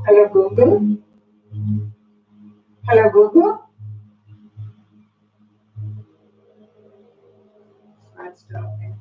Hello, Google. Hello, Google. That's okay.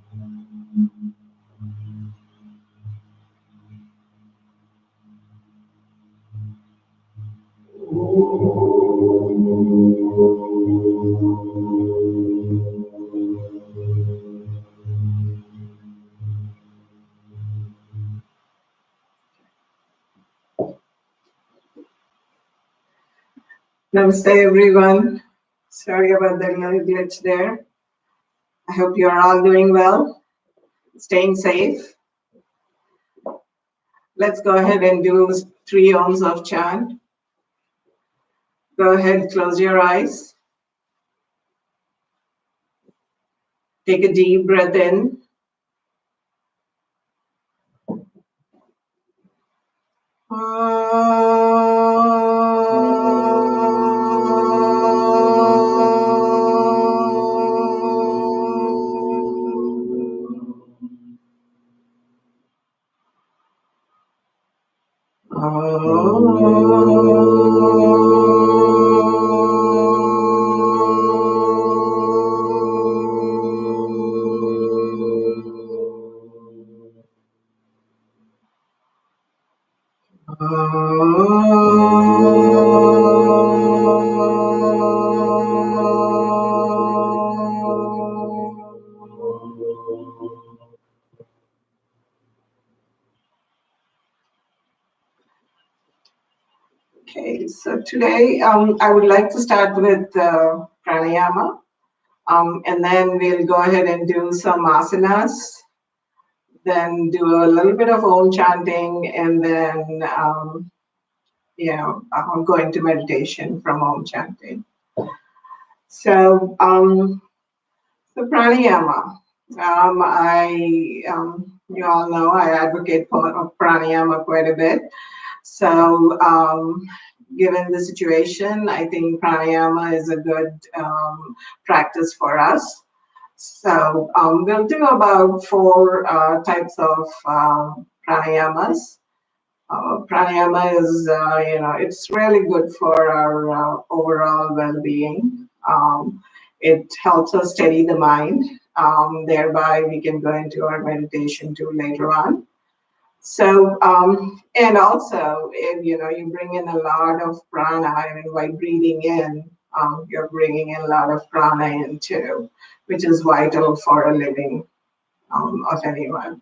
Namaste, everyone. Sorry about the little glitch there. I hope you're all doing well, staying safe. Let's go ahead and do 3 ohms of chant. Go ahead, close your eyes. Take a deep breath in. Okay, so today I would like to start with pranayama, and then we'll go ahead and do some asanas, then do a little bit of Om chanting, and then go into meditation from Om chanting. So, so pranayama. You all know I advocate for pranayama quite a bit. So, given the situation, I think pranayama is a good practice for us. So we'll do about 4 types of pranayamas. Pranayama is, it's really good for our overall well-being. It helps us steady the mind. Thereby, we can go into our meditation too later on. So, and also, if you bring in a lot of prana, I mean, by breathing in, you're bringing in a lot of prana in too, which is vital for a living of anyone.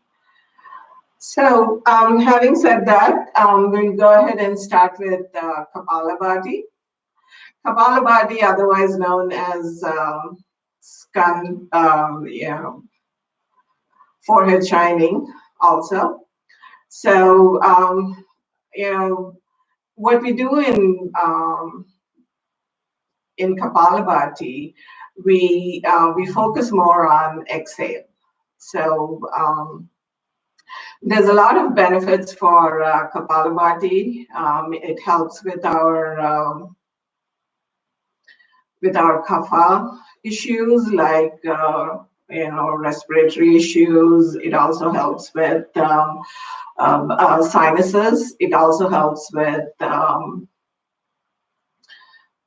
So, having said that, we'll go ahead and start with Kapalabhati. Kapalabhati, otherwise known as skan, forehead shining, also. So, what we do in Kapalabhati, we focus more on exhale. So there's a lot of benefits for Kapalabhati. It helps with our kapha issues like respiratory issues. It also helps with sinuses. It also helps with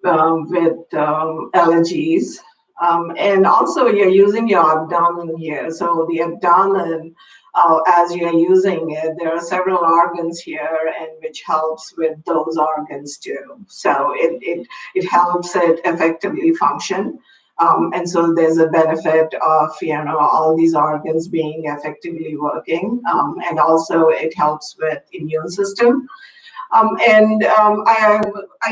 with allergies. And also you're using your abdomen here. So the abdomen, as you're using it, there are several organs here and which helps with those organs too. So it helps it effectively function. And so there's a benefit of, all these organs being effectively working. And also it helps with immune system. I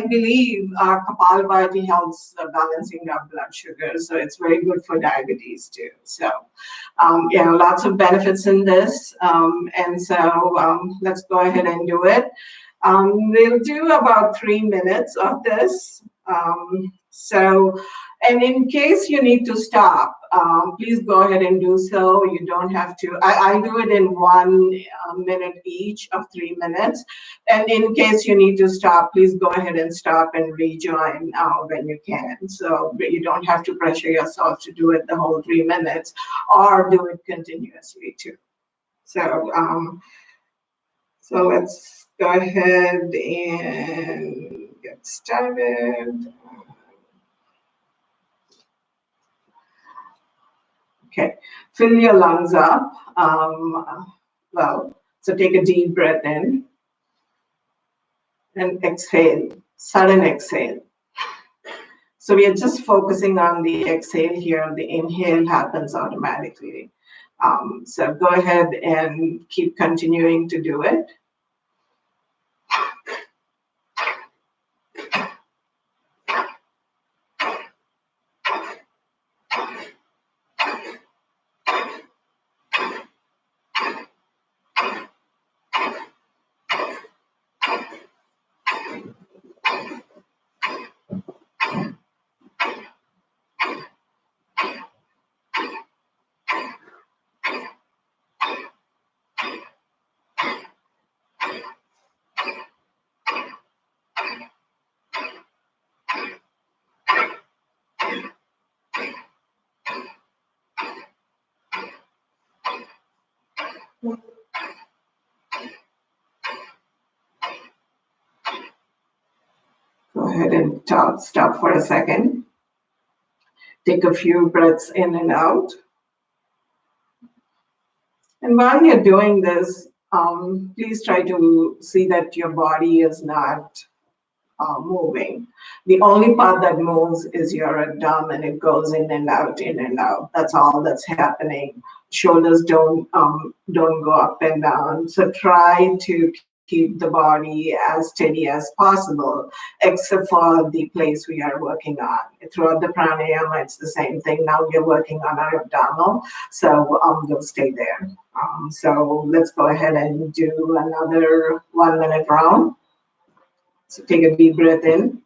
believe Kapalabhati helps balancing our blood sugar, so it's very good for diabetes too. So, lots of benefits in this. And so let's go ahead and do it. We'll do about 3 minutes of this. And in case you need to stop, please go ahead and do so. You don't have to. I do it in 1 minute each of 3 minutes. And in case you need to stop, please go ahead and stop and rejoin when you can. So you don't have to pressure yourself to do it the whole 3 minutes or do it continuously too. So let's go ahead and get started. Okay, fill your lungs up. So take a deep breath in and exhale, sudden exhale. So we are just focusing on the exhale here. The inhale happens automatically. So go ahead and keep continuing to do it. Go ahead and stop for a second. Take a few breaths in and out. And while you're doing this, please try to see that your body is not moving. The only part that moves is your abdomen. It goes in and out, in and out. That's all that's happening. Shoulders don't go up and down. So try to keep the body as steady as possible, except for the place we are working on. Throughout the pranayama, it's the same thing. Now we're working on our abdominal, so we'll stay there. So let's go ahead and do another 1 minute round. So take a deep breath in.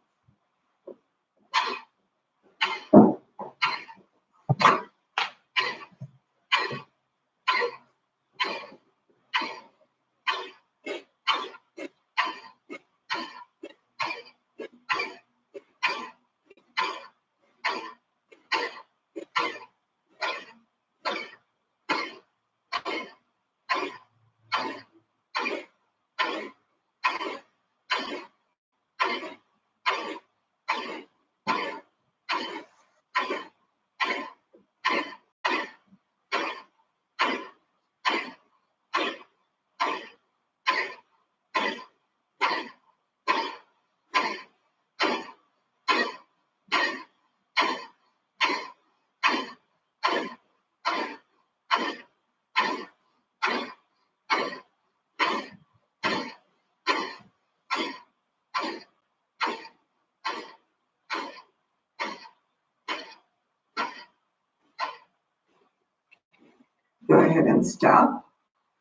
Go ahead and stop.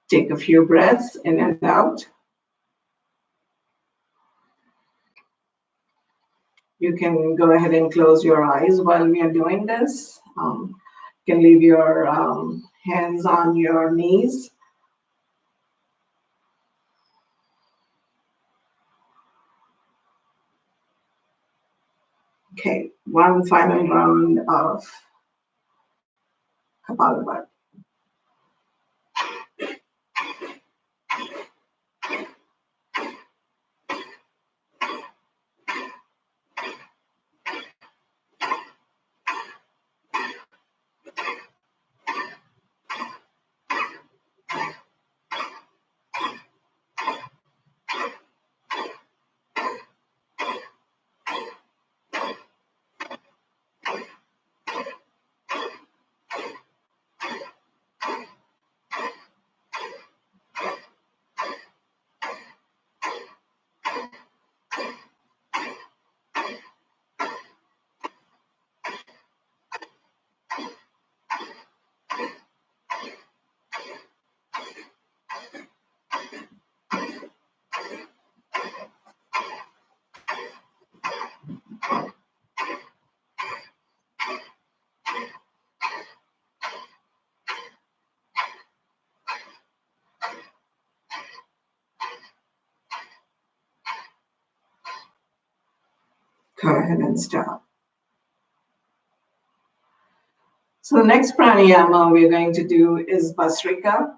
Take a few breaths in and out. You can go ahead and close your eyes while we are doing this. You can leave your hands on your knees. Okay, one final round of Kapalabhati. Go ahead and stop. So the next pranayama we're going to do is Basrika.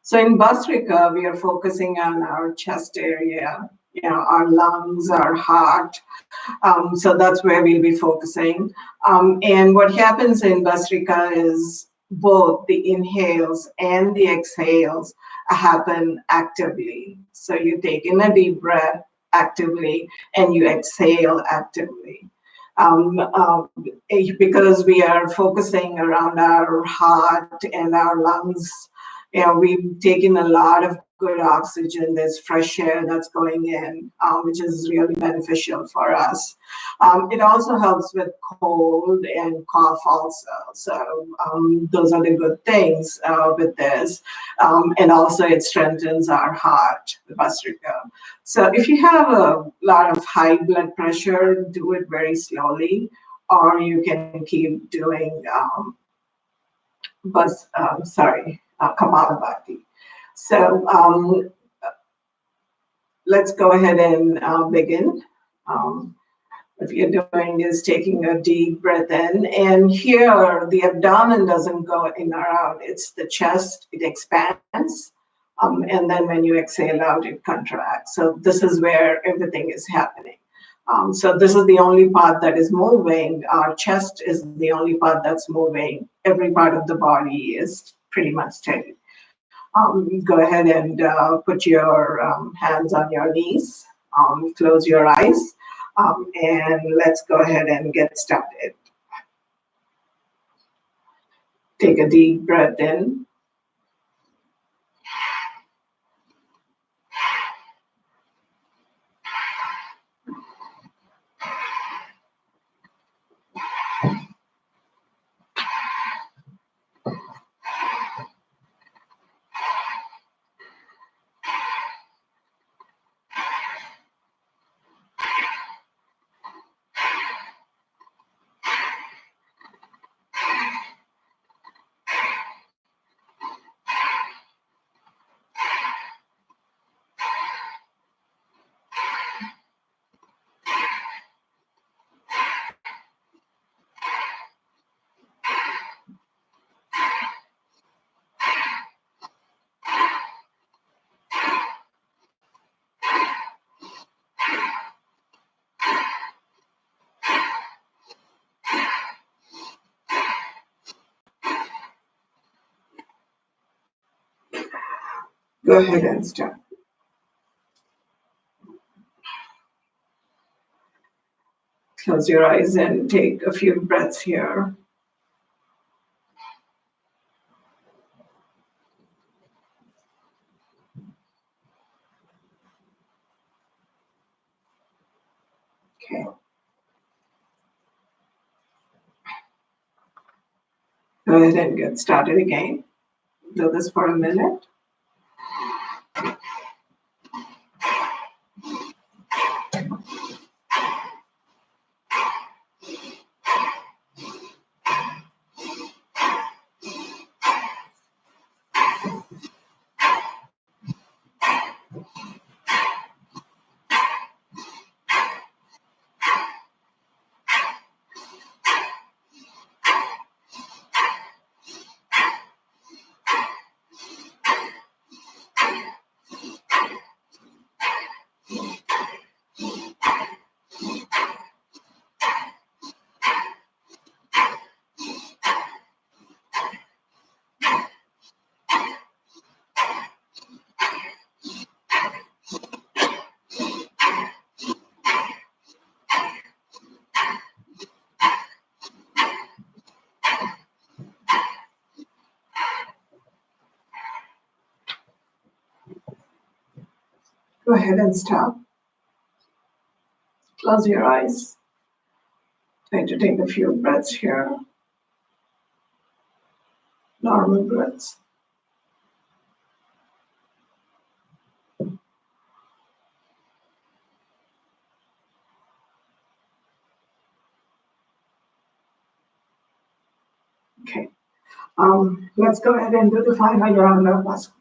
So in Basrika, we are focusing on our chest area, our lungs, our heart. So that's where we'll be focusing. And what happens in Basrika is both the inhales and the exhales happen actively. So you take in a deep breath actively and you exhale actively. Because we are focusing around our heart and our lungs, we've taken a lot of good oxygen. There's fresh air that's going in, which is really beneficial for us. It also helps with cold and cough also. So those are the good things with this. And also it strengthens our heart, the Basrika. So if you have a lot of high blood pressure, do it very slowly, or you can keep doing Kapalabhati. So let's go ahead and begin. What you're doing is taking a deep breath in, and here the abdomen doesn't go in or out. It's the chest, it expands, and then when you exhale out, it contracts. So this is where everything is happening. So this is the only part that is moving. Our chest is the only part that's moving. Every part of the body is pretty much steady. Go ahead and put your hands on your knees, close your eyes, and let's go ahead and get started. Take a deep breath in. Go ahead and start. Close your eyes and take a few breaths here. Okay. Go ahead and get started again. Do this for a minute. Go ahead and stop. Close your eyes. Try to take a few breaths here. Normal breaths. Okay. Let's go ahead and do the final round of Bhaskara.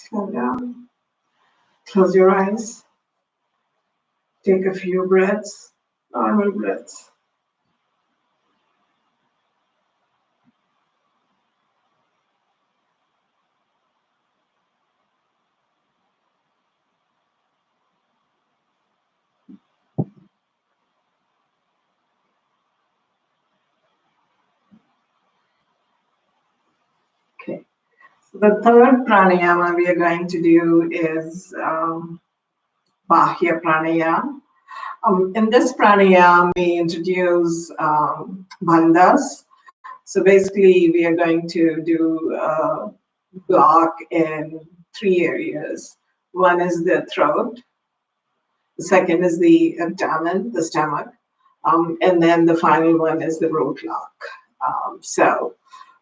Slow down. Close your eyes. Take a few breaths, normal breaths. Okay. So the third pranayama we are going to do is Bahya pranayama. In this pranayama, we introduce bandhas. So basically, we are going to do a block in three areas. One is the throat, the second is the abdomen, the stomach, and then the final one is the root lock. So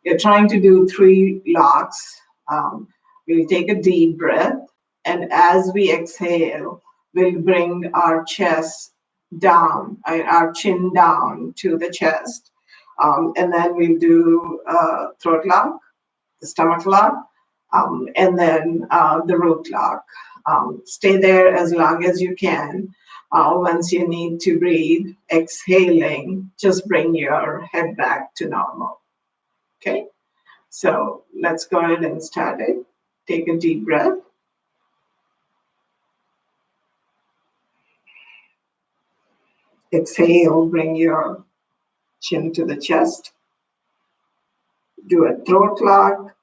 we're trying to do three locks. We'll take a deep breath, and as we exhale, we'll bring our chest down, our chin down to the chest. And then we'll do throat lock, the stomach lock, and then the root lock. Stay there as long as you can. Once you need to breathe, exhaling, just bring your head back to normal. Okay, so let's go ahead and start it. Take a deep breath. Exhale, bring your chin to the chest. Do a throat lock,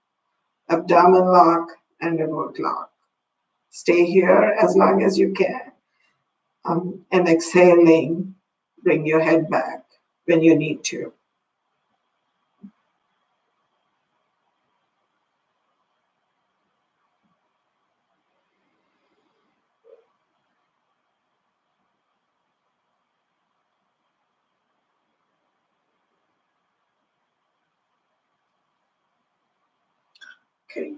abdomen lock, and a root lock. Stay here as long as you can. And exhaling, bring your head back when you need to. Okay,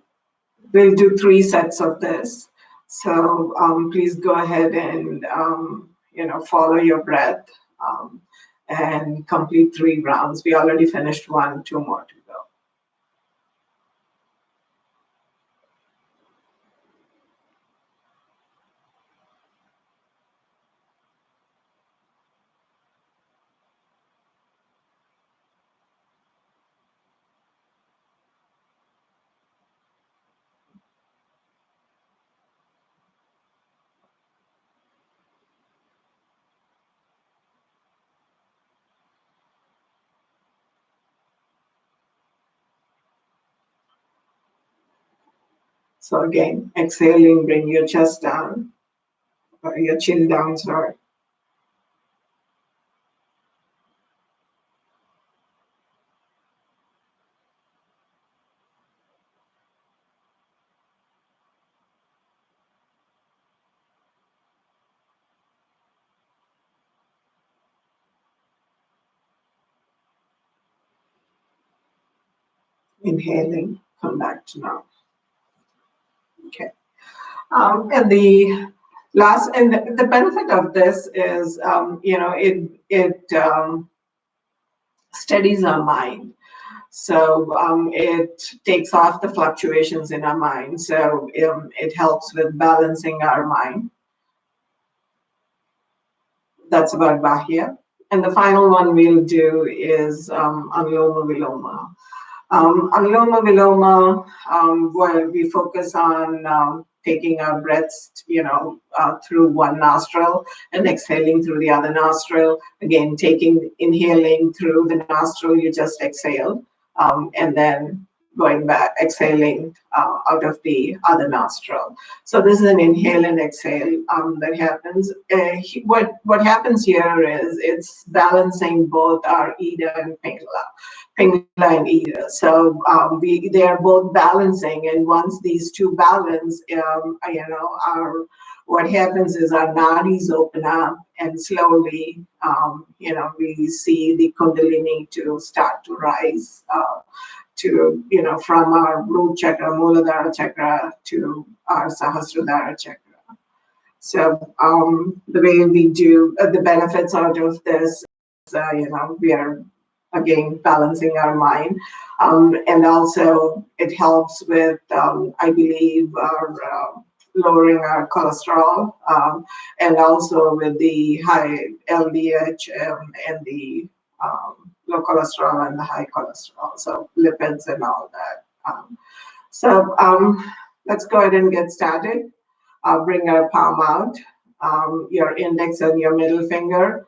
we'll do 3 sets of this. So please go ahead and follow your breath and complete 3 rounds. We already finished 1, 2 more to go. So again, exhaling, bring your chest down, or your chin down, sorry. Inhaling, come back to now. Okay. And the last, and the benefit of this is, it steadies our mind. So it takes off the fluctuations in our mind. So it helps with balancing our mind. That's about Bahya. And the final one we'll do is Anuloma Viloma. Anuloma Viloma, where we focus on taking our breaths, through one nostril and exhaling through the other nostril. Again, inhaling through the nostril, you just exhale, and then going back, exhaling out of the other nostril. So this is an inhale and exhale that happens. What happens here is it's balancing both our Ida and Pingala and Ida. So they are both balancing, and once these two balance, what happens is our nadis open up, and slowly, we see the Kundalini to start to rise. From our root chakra, Muladhara chakra, to our Sahasradhara chakra. So the way we do the benefits out of this, we are again, balancing our mind. And also, it helps with, I believe, lowering our cholesterol, and also with the high LDH, and the low cholesterol and the high cholesterol, so lipids and all that. So let's go ahead and get started. Bring our palm out, your index and your middle finger.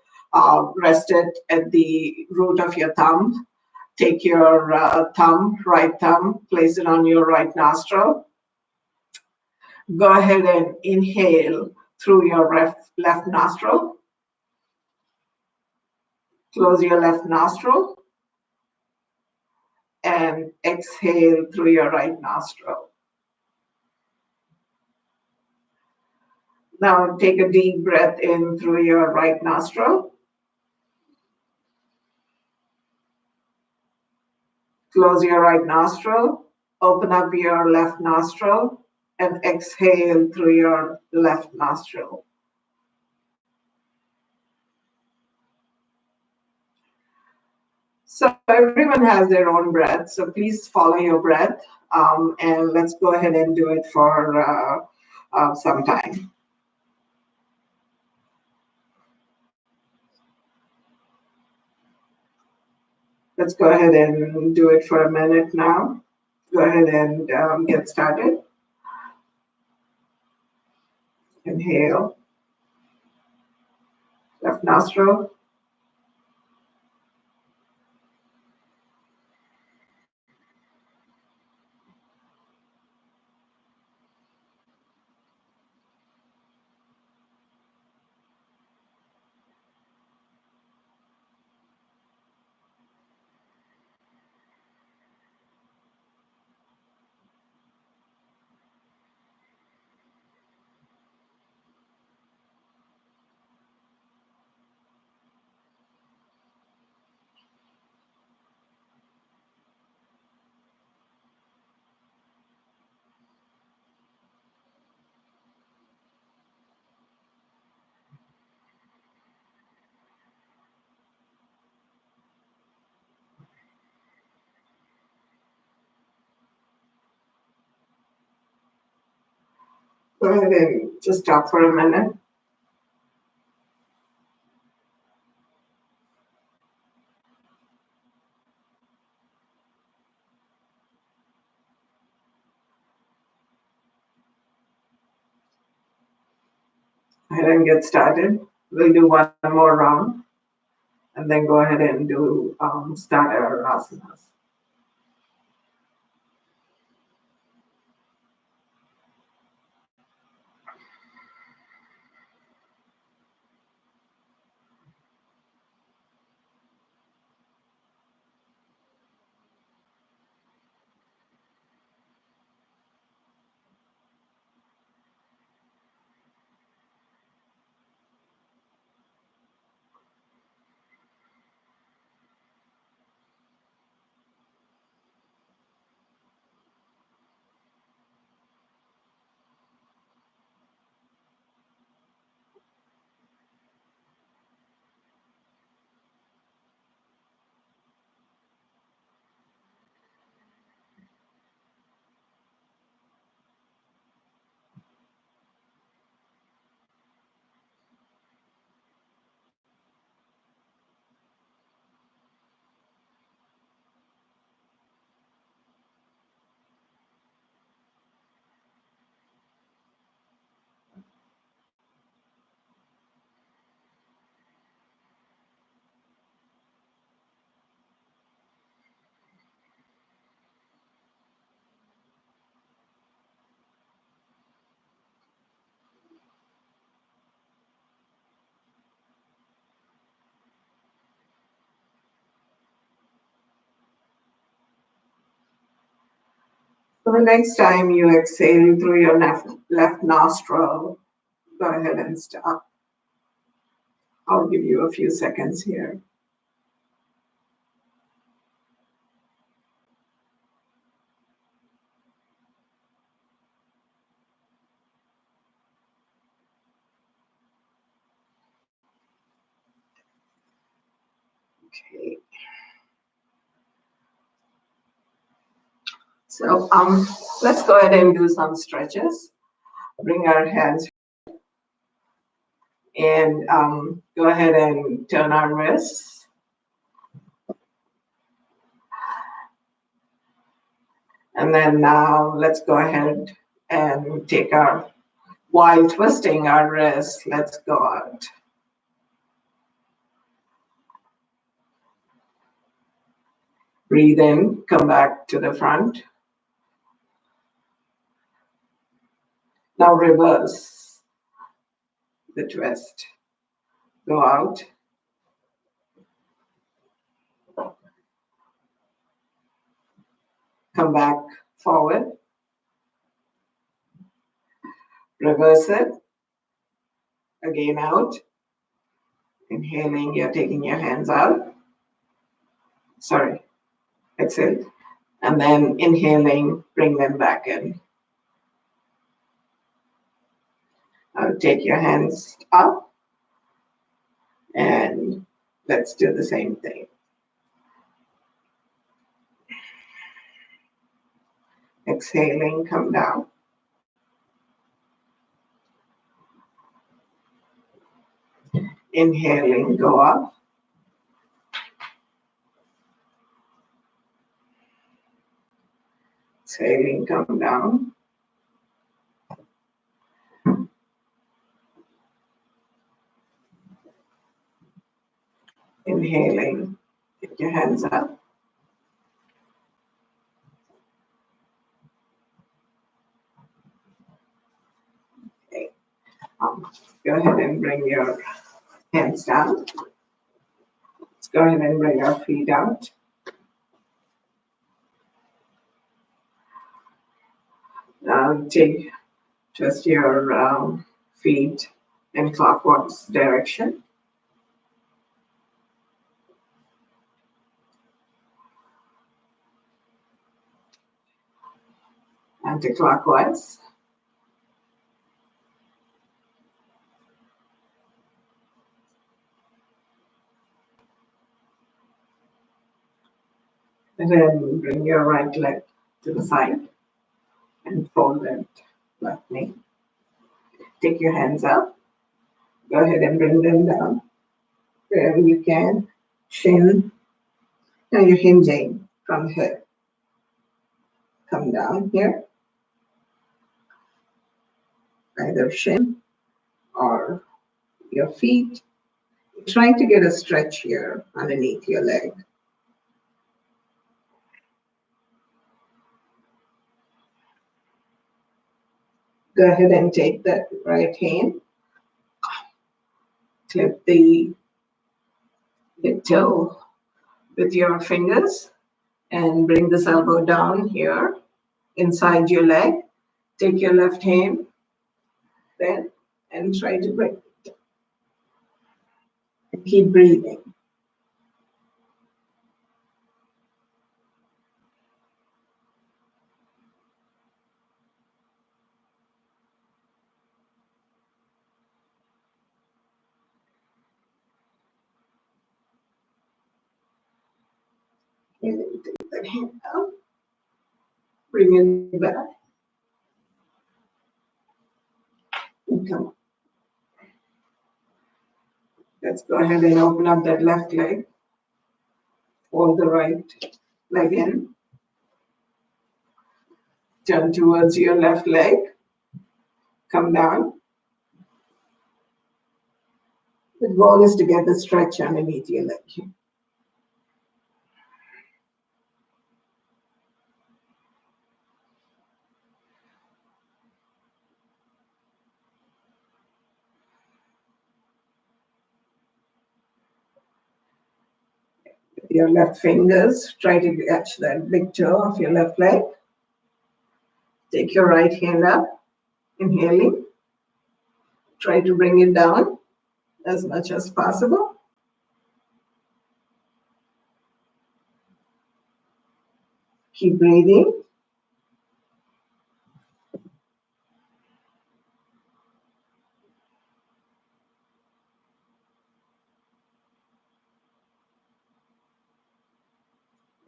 Rest it at the root of your thumb. Take your right thumb, place it on your right nostril. Go ahead and inhale through your left nostril. Close your left nostril and exhale through your right nostril. Now take a deep breath in through your right nostril. Close your right nostril, open up your left nostril, and exhale through your left nostril. So everyone has their own breath, so please follow your breath, and let's go ahead and do it for some time. Let's go ahead and do it for a minute now. Go ahead and get started. Inhale, left nostril. Go ahead and just stop for a minute. Go ahead and get started. We'll do one more round and then go ahead and do start our asanas. So the next time you exhale through your left nostril, go ahead and stop. I'll give you a few seconds here. Okay. So let's go ahead and do some stretches. Bring our hands and go ahead and turn our wrists. And then now let's go ahead and take our, while twisting our wrists, let's go out. Breathe in, come back to the front. Now reverse the twist. Go out. Come back forward. Reverse it. Again out. Inhaling, you're taking your hands out. Sorry, exhale. And then inhaling, bring them back in. Take your hands up. And let's do the same thing. Exhaling, come down. Inhaling, go up. Exhaling, come down. Inhaling, get your hands up. Okay. Go ahead and bring your hands down. Let's go ahead and bring our feet out. Twist your feet in clockwise direction. Anti-clockwise. And then bring your right leg to the side and fold that left knee. Take your hands up. Go ahead and bring them down wherever you can. Shin. Now you're hinging from the hip. Come down here. Either shin or your feet. Trying to get a stretch here underneath your leg. Go ahead and take that right hand. Clip the toe with your fingers and bring this elbow down here inside your leg. Take your left hand then and try to bring it. Keep breathing. And then take that hand out. Bring it back. And come on. Let's go ahead and open up that left leg. Fold the right leg in. Turn towards your left leg. Come down. The goal is to get the stretch underneath your leg here. With your left fingers, try to catch that big toe of your left leg. Take your right hand up, inhaling. Try to bring it down as much as possible. Keep breathing.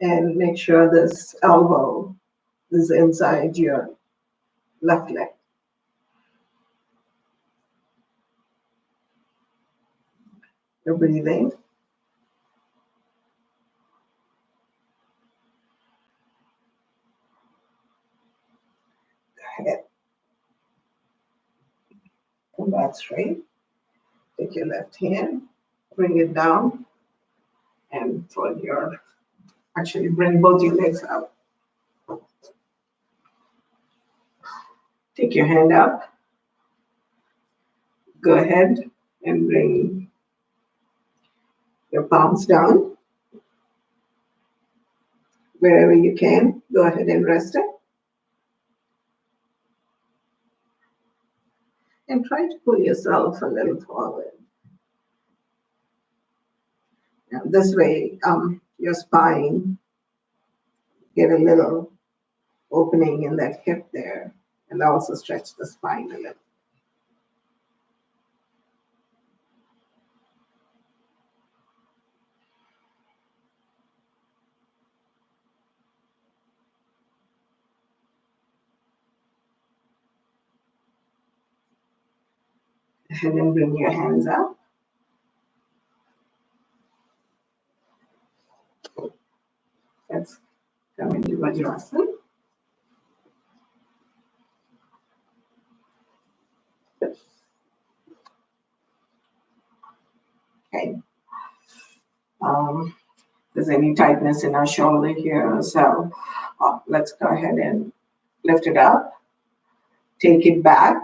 And make sure this elbow This is inside your left leg. You're breathing. Go ahead. Come back straight. Take your left hand, bring it down, and bring both your legs out. Take your hand up. Go ahead and bring your palms down. Wherever you can, go ahead and rest it. And try to pull yourself a little forward. Now, this way, your spine get a little opening in that hip there, and also stretch the spine a little. Go ahead and bring your hands up. Let's come into Vajrasana. Okay. There's any tightness in our shoulder here, so let's go ahead and lift it up. Take it back.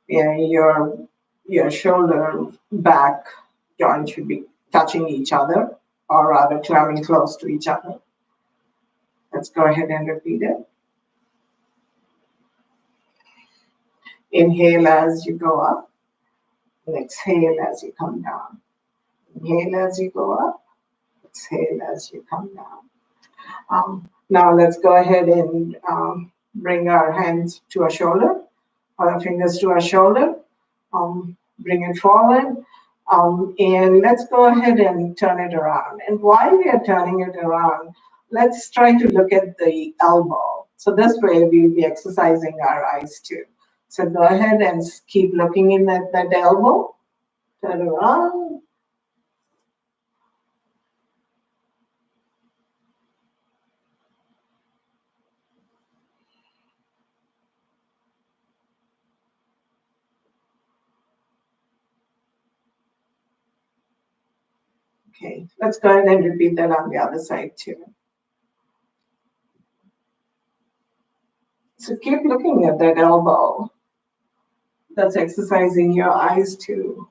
And your shoulder back joint should be touching each other, or rather coming close to each other. Let's go ahead and repeat it. Inhale as you go up, and exhale as you come down. Inhale as you go up, exhale as you come down. Now let's go ahead and bring our hands to our shoulder, our fingers to our shoulder. Bring it forward. And let's go ahead and turn it around. And while we are turning it around, let's try to look at the elbow. So this way we'll be exercising our eyes too. So go ahead and keep looking in at that elbow. Turn around. Okay, let's go ahead and repeat that on the other side too. So keep looking at that elbow. That's exercising your eyes too.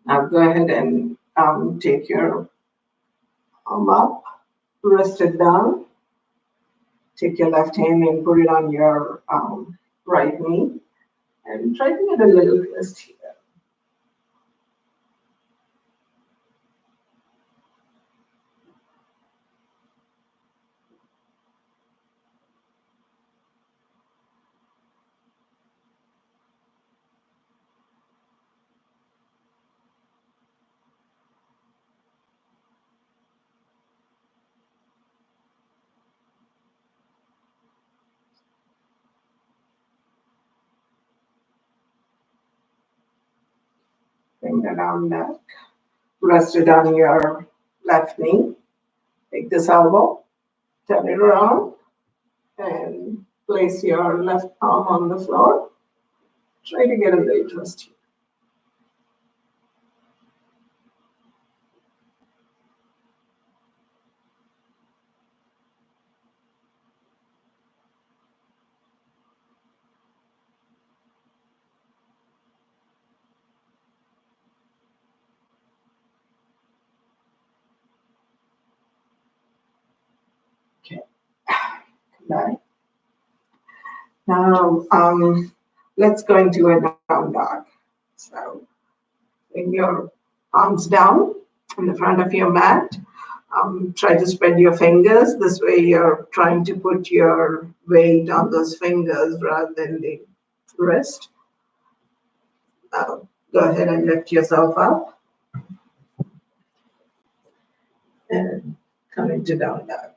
Now go ahead and take your arm up, rest it down. Take your left hand and put it on your right knee. And try to get a little twist here. Bring the arm back. Rest it on your left knee. Take this elbow, turn it around, and place your left palm on the floor. Try to get a little twist here. Okay, come back. Now, let's go into a down dog. So, bring your arms down in the front of your mat. Try to spread your fingers. This way you're trying to put your weight on those fingers rather than the wrist. Go ahead and lift yourself up and come into down dog.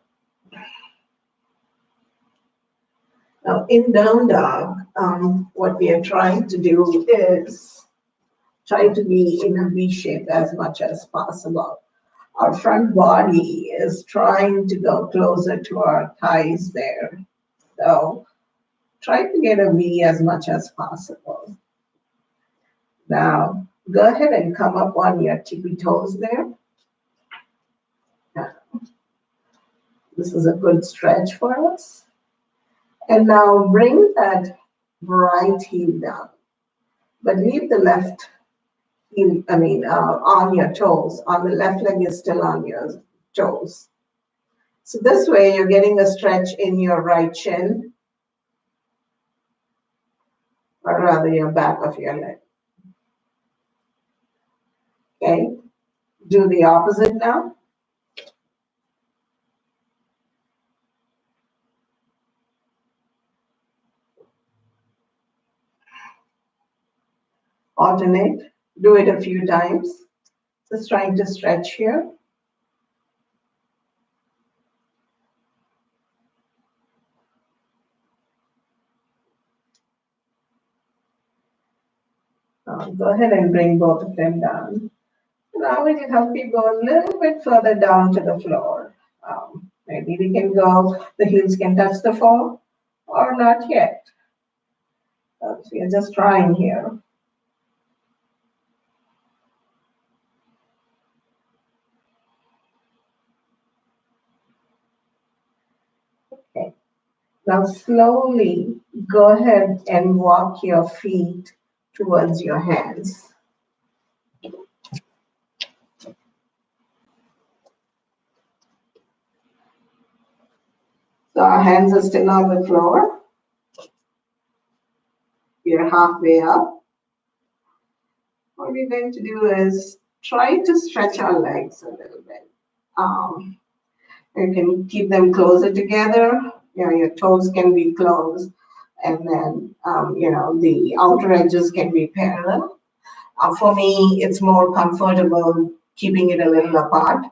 Now in down dog, what we are trying to do is try to be in a V shape as much as possible. Our front body is trying to go closer to our thighs there. So try to get a V as much as possible. Now, go ahead and come up on your tippy toes there. This is a good stretch for us. And now bring that right heel down, but leave the left heel, on your toes. On the left leg is still on your toes. So this way you're getting a stretch in your right shin, or rather your back of your leg. Okay, do the opposite now. Alternate, do it a few times. Just trying to stretch here. Go ahead and bring both of them down. Now we can help you go a little bit further down to the floor. Maybe we can go, the heels can touch the floor or not yet. So we are just trying here. Okay. Now slowly go ahead and walk your feet towards your hands. So our hands are still on the floor. We are halfway up. What we're going to do is try to stretch our legs a little bit. You can keep them closer together. Your toes can be closed, and then the outer edges can be parallel. For me, it's more comfortable keeping it a little apart.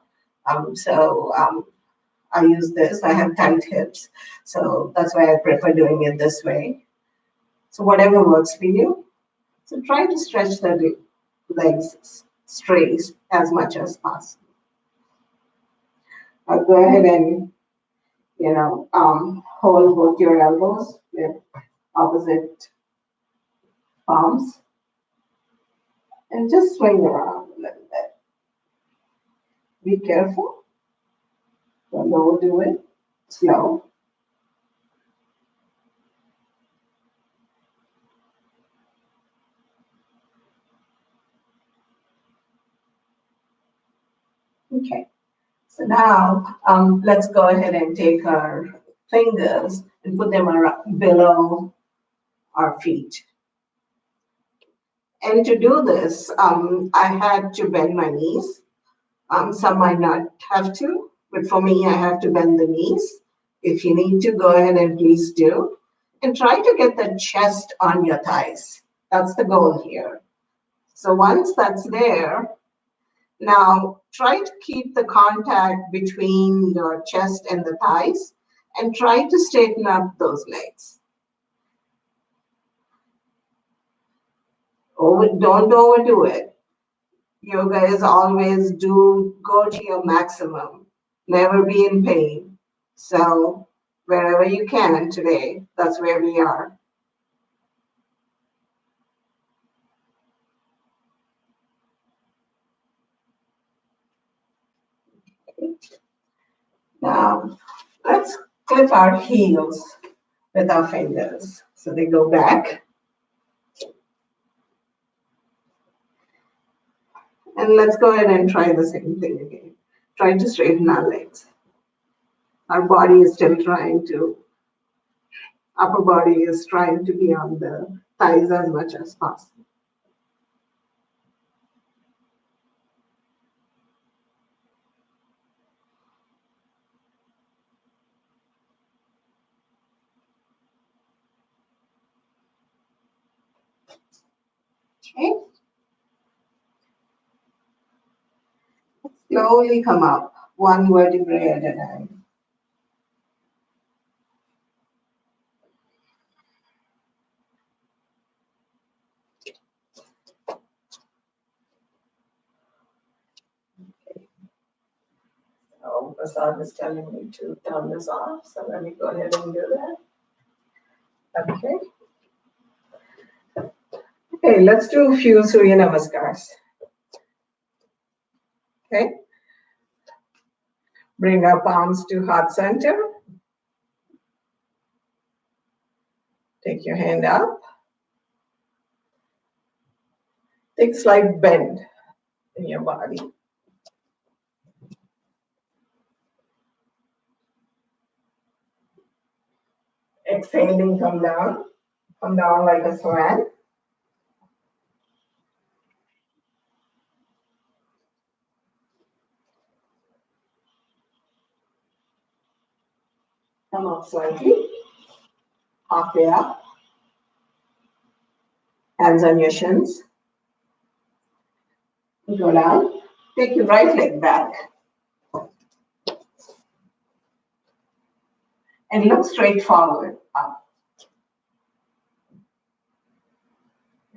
I use this. I have tight hips, so that's why I prefer doing it this way. So whatever works for you. So try to stretch the legs straight as much as possible. I'll go ahead and hold both your elbows with opposite palms and just swing around a little bit. Be careful. Don't overdo it. Slow. Okay. So now let's go ahead and take our fingers and put them below our feet. And to do this, I had to bend my knees. Some might not have to, but for me, I have to bend the knees. If you need to, go ahead and please do. And try to get the chest on your thighs. That's the goal here. So once that's there, now try to keep the contact between your chest and the thighs and try to straighten up those legs. Don't overdo it. Yoga is always go to your maximum, never be in pain. So wherever you can today, that's where we are. Now let's clip our heels with our fingers. So they go back. And let's go ahead and try the same thing again. Try to straighten our legs. Our body is still upper body is trying to be on the thighs as much as possible. Okay. Slowly come up, one vertebrae at a time. So Prasad is telling me to turn this off, so let me go ahead and do that. Okay. Okay, let's do a few Surya Namaskars. Okay. Bring our palms to heart center. Take your hand up. Take a slight bend in your body. Exhaling, come down. Come down like a swan. Come up slightly. Halfway up. Hands on your shins. Go down. Take your right leg back. And look straight forward up.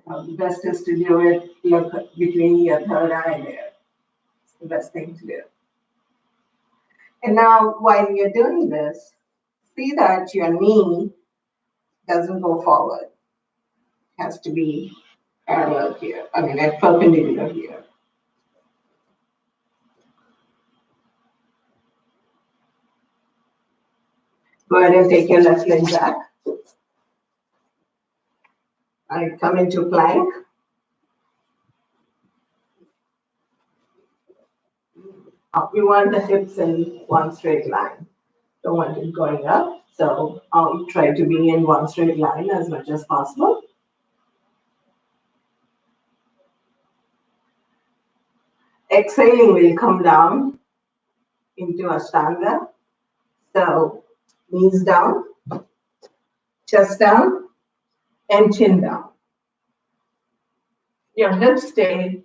The best is to do it, look between your third eye there. It's the best thing to do. And now, while you're doing this, see that your knee doesn't go forward. It has to be parallel here. I mean, at perpendicular here. Go ahead and take your left leg back. I come into plank. We want the hips in one straight line. Don't want it going up. So I'll try to be in one straight line as much as possible. Exhaling, will come down into Ashtanga. So knees down, chest down, and chin down. Your hips stay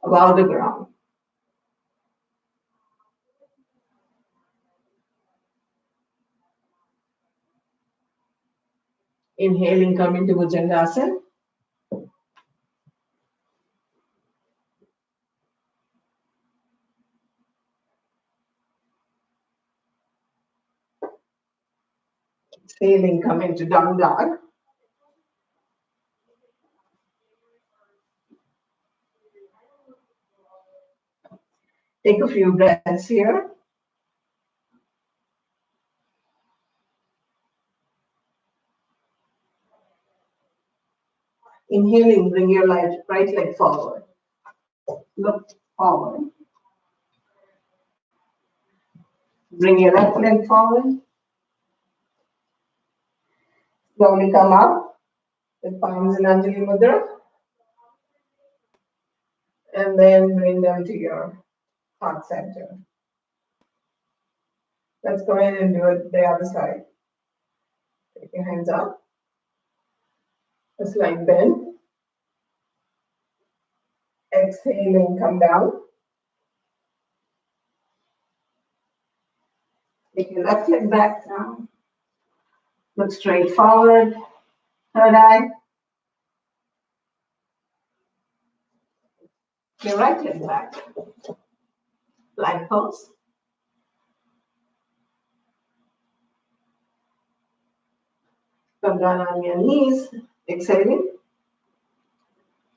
above the ground. Inhaling, come into Bhujangasana. Exhaling, come into down dog. Take a few breaths here. Inhaling, bring your right leg forward. Look forward. Bring your left leg forward. Slowly come up with palms in Anjali Mudra. And then bring them to your heart center. Let's go ahead and do it the other side. Take your hands up. A slight bend. Exhaling, come down. Take your left leg back down. Look straight forward. Third eye. Your right leg back. Plank pose. Come down on your knees. Exhaling.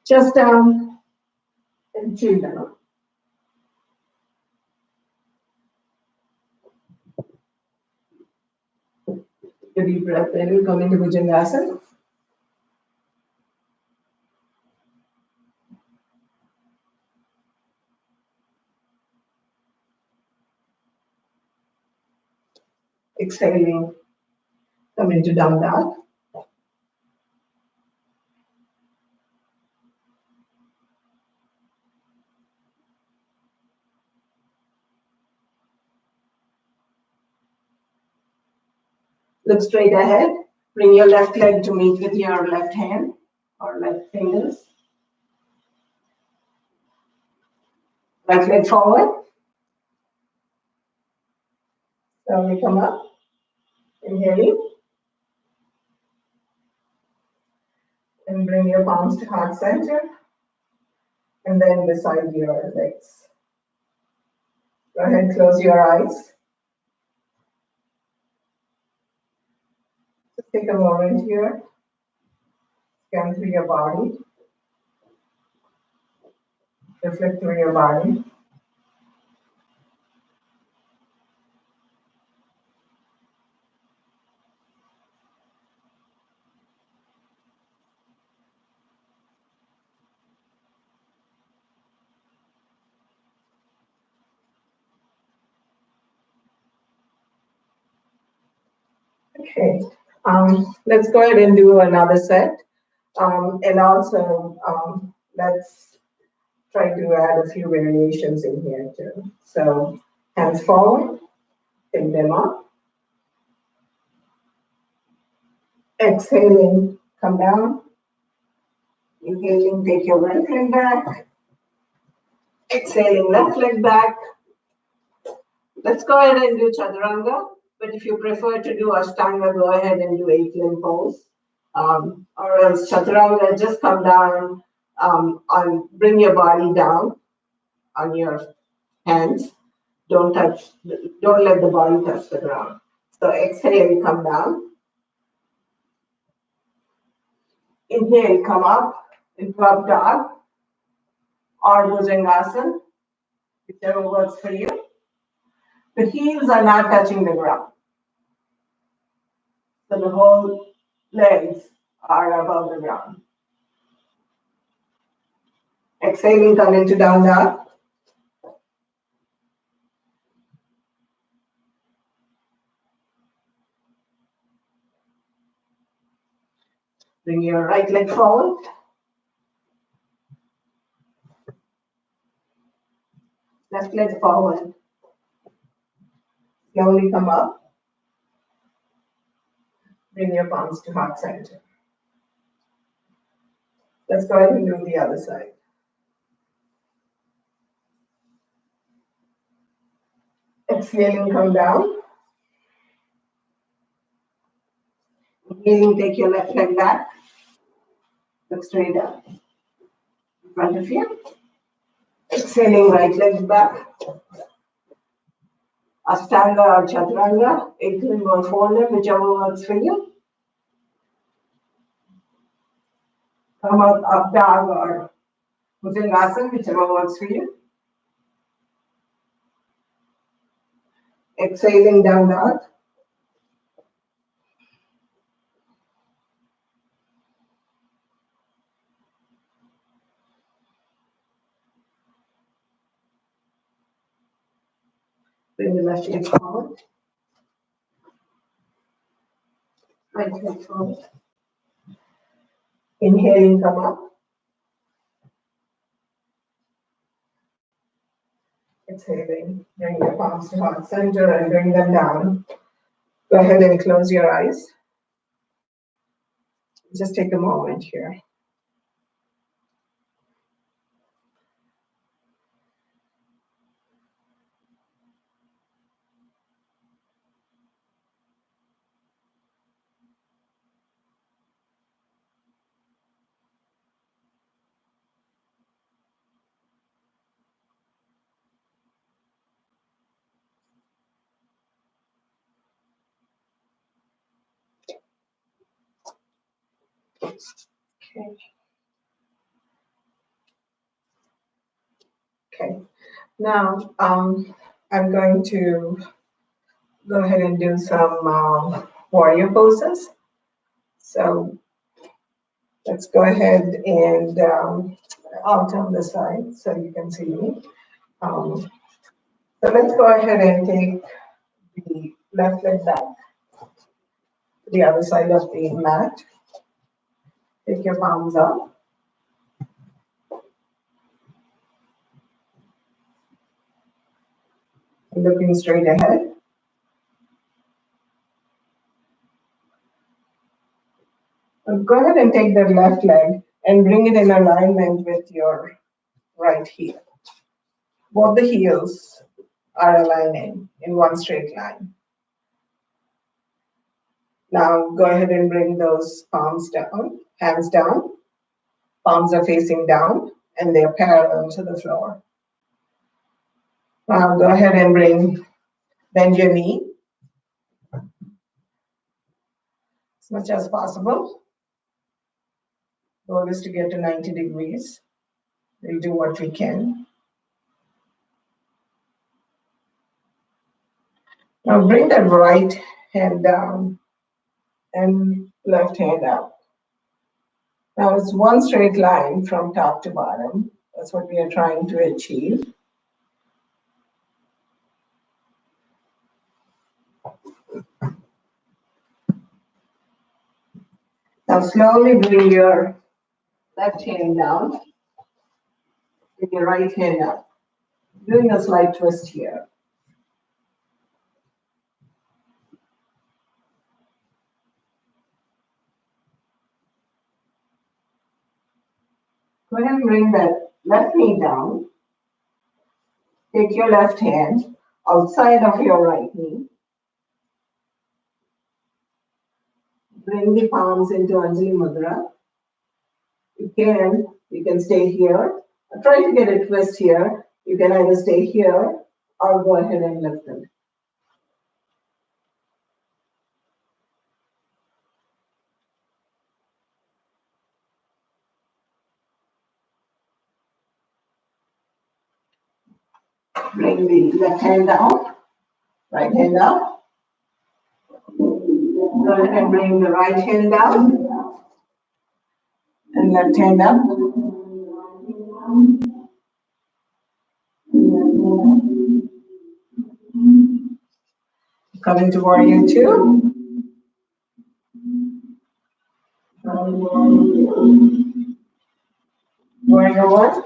Chest down and chin down. Take a deep breath in. Come into Bhujangasana. Exhaling, come into down dog. Look straight ahead. Bring your left leg to meet with your left hand or left fingers. Right leg forward. Slowly come up. Inhaling. And bring your palms to heart center. And then beside your legs. Go ahead, close your eyes. Just take a moment here. Scan through your body. Reflect through your body. Okay, let's go ahead and do another set. And also, let's try to add a few variations in here too. So, hands forward, pick them up. Exhaling, come down. Inhaling, take your right leg back. Exhaling, left leg back. Let's go ahead and do chaturanga. But if you prefer to do ashtanga, go ahead and do 8-limb pose. Or else chaturanga, just come down bring your body down on your hands. Don't let the body touch the ground. So exhale, come down. Inhale, come up into up dog or bhujangasana, whichever works for you. The heels are not touching the ground. So the whole legs are above the ground. Exhaling, come into down dog. Bring your right leg forward. Left leg forward. Slowly come up. Bring your palms to heart center. Let's go ahead and do the other side. Exhaling, come down. Inhaling, take your left leg back. Look straight up. In front of you. Exhaling, right leg back. Ashtanga or chaturanga, 8-limb or 4-limb, whichever works for you. Come up dog or bhujangasana, whichever works for you. Exhaling, down dog. Bring the left leg forward. Right leg forward. Inhaling, come up. Exhaling, bring your palms to heart center and bring them down. Go ahead and close your eyes. Just take a moment here. Okay. Okay. Now, I'm going to go ahead and do some warrior poses. So let's go ahead and I'll turn this side so you can see me. So let's go ahead and take the left leg back to the other side of the mat. Take your palms up. Looking straight ahead. Go ahead and take the left leg and bring it in alignment with your right heel. Both the heels are aligning in one straight line. Now go ahead and bring those palms down, hands down. Palms are facing down and they're parallel to the floor. Now go ahead and bend your knee as much as possible. Goal is to get to 90 degrees. We'll do what we can. Now bring that right hand down and left hand up. Now it's one straight line from top to bottom. That's what we are trying to achieve. Now slowly bring your left hand down and your right hand up. Doing a slight twist here. Go ahead and bring that left knee down. Take your left hand outside of your right knee. Bring the palms into Anjali Mudra. You can stay here. Try to get a twist here. You can either stay here or go ahead and lift them. Bring the left hand down, right hand up. Go ahead and bring the right hand down and left hand up. Coming to warrior two. Warrior one.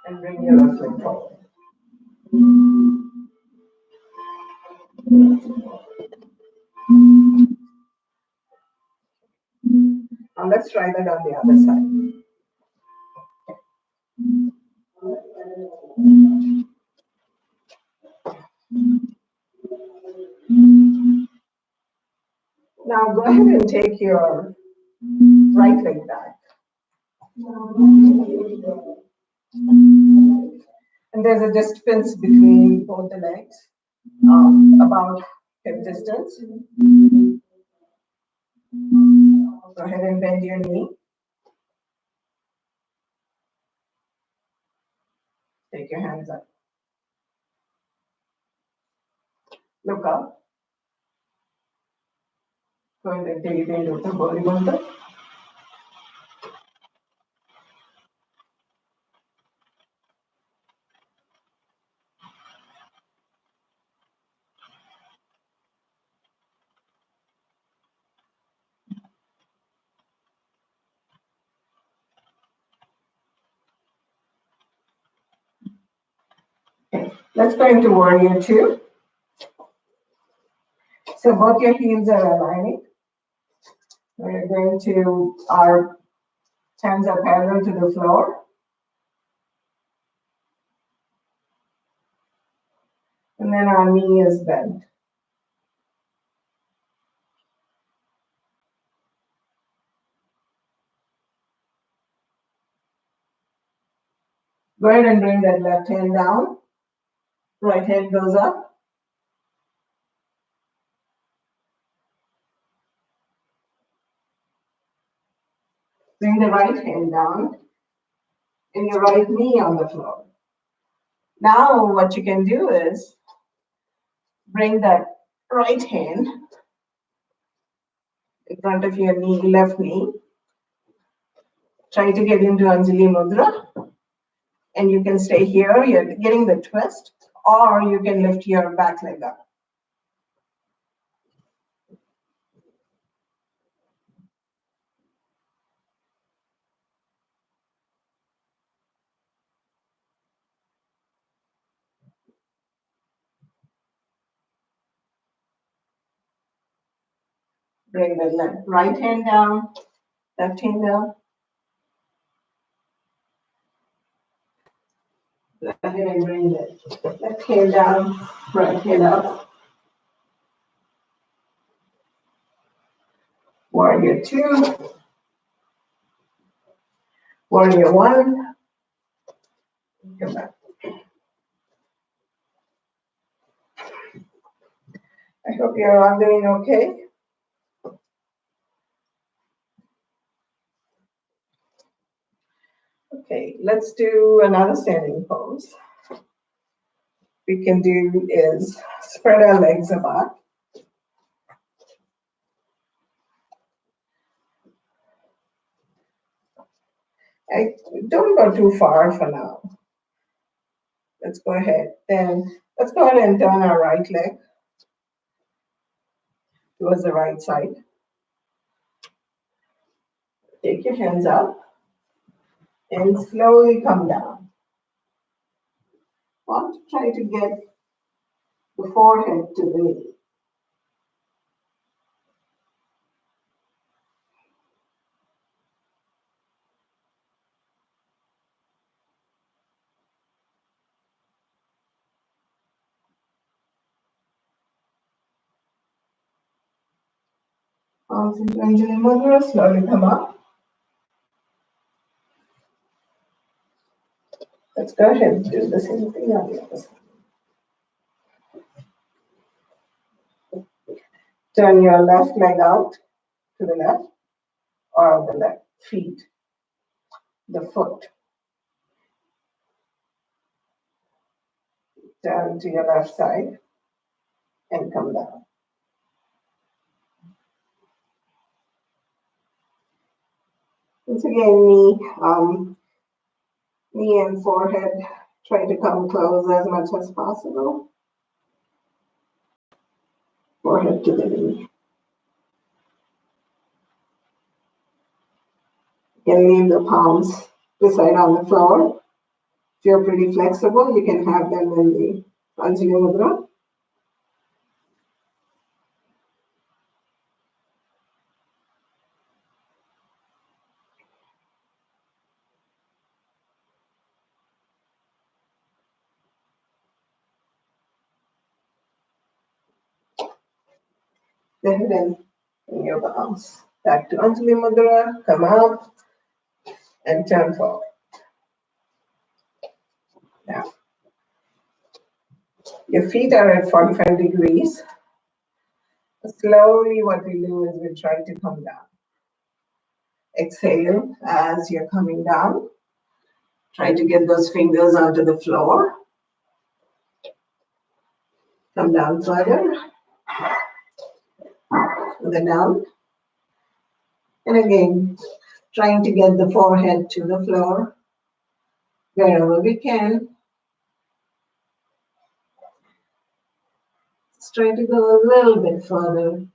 And bring your left leg forward. Now let's try that on the other side. Now go ahead and take your right leg back. And there's a distance between both the legs, about hip distance. Go ahead and bend your knee. Take your hands up. Look up. Go ahead and take it into the horizontal. Okay, let's go into warrior two. So both your heels are aligning. We're going to, our hands are parallel to the floor. And then our knee is bent. Go ahead and bring that left hand down. Right hand goes up. Bring the right hand down and your right knee on the floor. Now what you can do is bring that right hand in front of your knee, left knee. Try to get into Anjali Mudra. And you can stay here, you're getting the twist, or you can lift your back leg up. Bring the right hand down, left hand down. Go ahead and bring the left hand down, right hand up. Warrior 2. Warrior 1. Come back. I hope you're all doing okay. Okay, let's do another standing pose. We can do is spread our legs apart. Don't go too far for now. Let's go ahead. Then let's go ahead and turn our right leg towards the right side. Take your hands up and slowly come down. Want to try to get the forehead to the knee. Arms into Anjali Mudra, slowly come up. Let's go ahead and do the same thing on the other side. Turn your left leg out to the left, or the left feet, the foot. Turn to your left side and come down. Once again, knee and forehead, try to come close as much as possible. Forehead to the knee. You can leave the palms beside on the floor. If you're pretty flexible, you can have them in the Anjali Mudra. Then bring your palms back to Anjali Mudra, come up and turn forward. Now, your feet are at 45 degrees. Slowly, what we do is we try to come down. Exhale as you're coming down. Try to get those fingers onto the floor. Come down further. Then down. And again, trying to get the forehead to the floor wherever we can. Let's try to go a little bit further.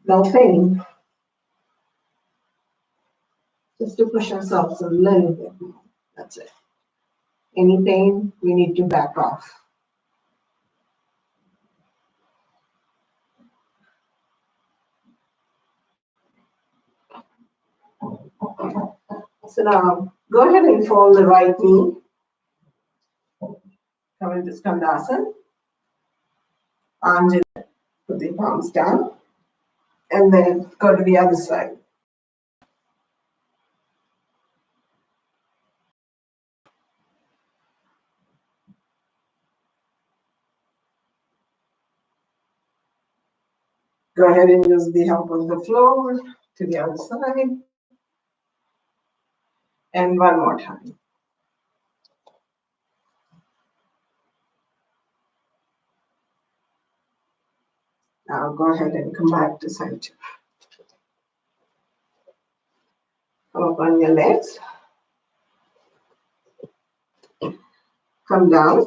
No pain. Just to push ourselves a little bit more. That's it. Any pain, we need to back off. So now, go ahead and fold the right knee. Come into Skandasana. Anjali, put the palms down. And then go to the other side. Go ahead and use the help of the floor to the other side. And one more time. Now go ahead and come back to center. Come up on your legs. Come down.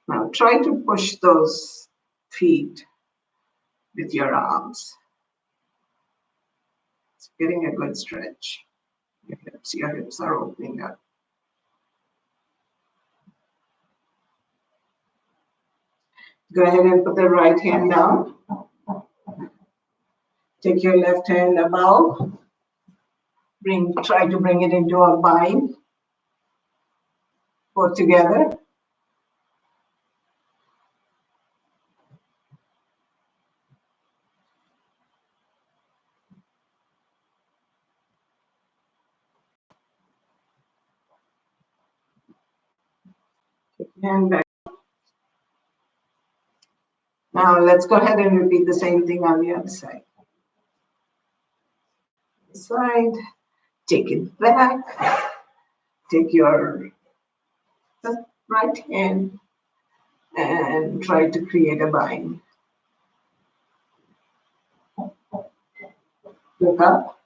Now try to push those feet with your arms. It's getting a good stretch. Your hips are opening up. Go ahead and put the right hand down. Take your left hand above. Try to bring it into a bind. Both together. Hand back. Now let's go ahead and repeat the same thing on the other side. Side, take it back. Take your right hand and try to create a bind. Look up.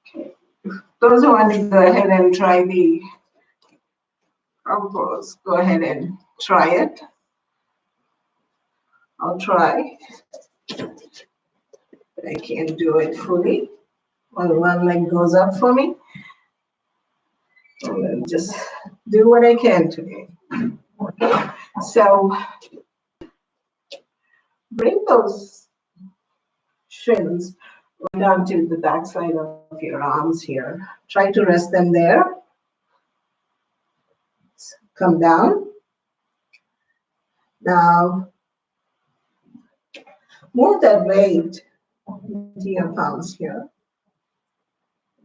Okay. Those who want to go ahead and try the pose, go ahead and try it. I'll try, but I can't do it fully. Only one leg goes up for me. I'm gonna just do what I can today. So bring those shins down to the backside of your arms here. Try to rest them there. Come down. Now, move that weight into your palms here.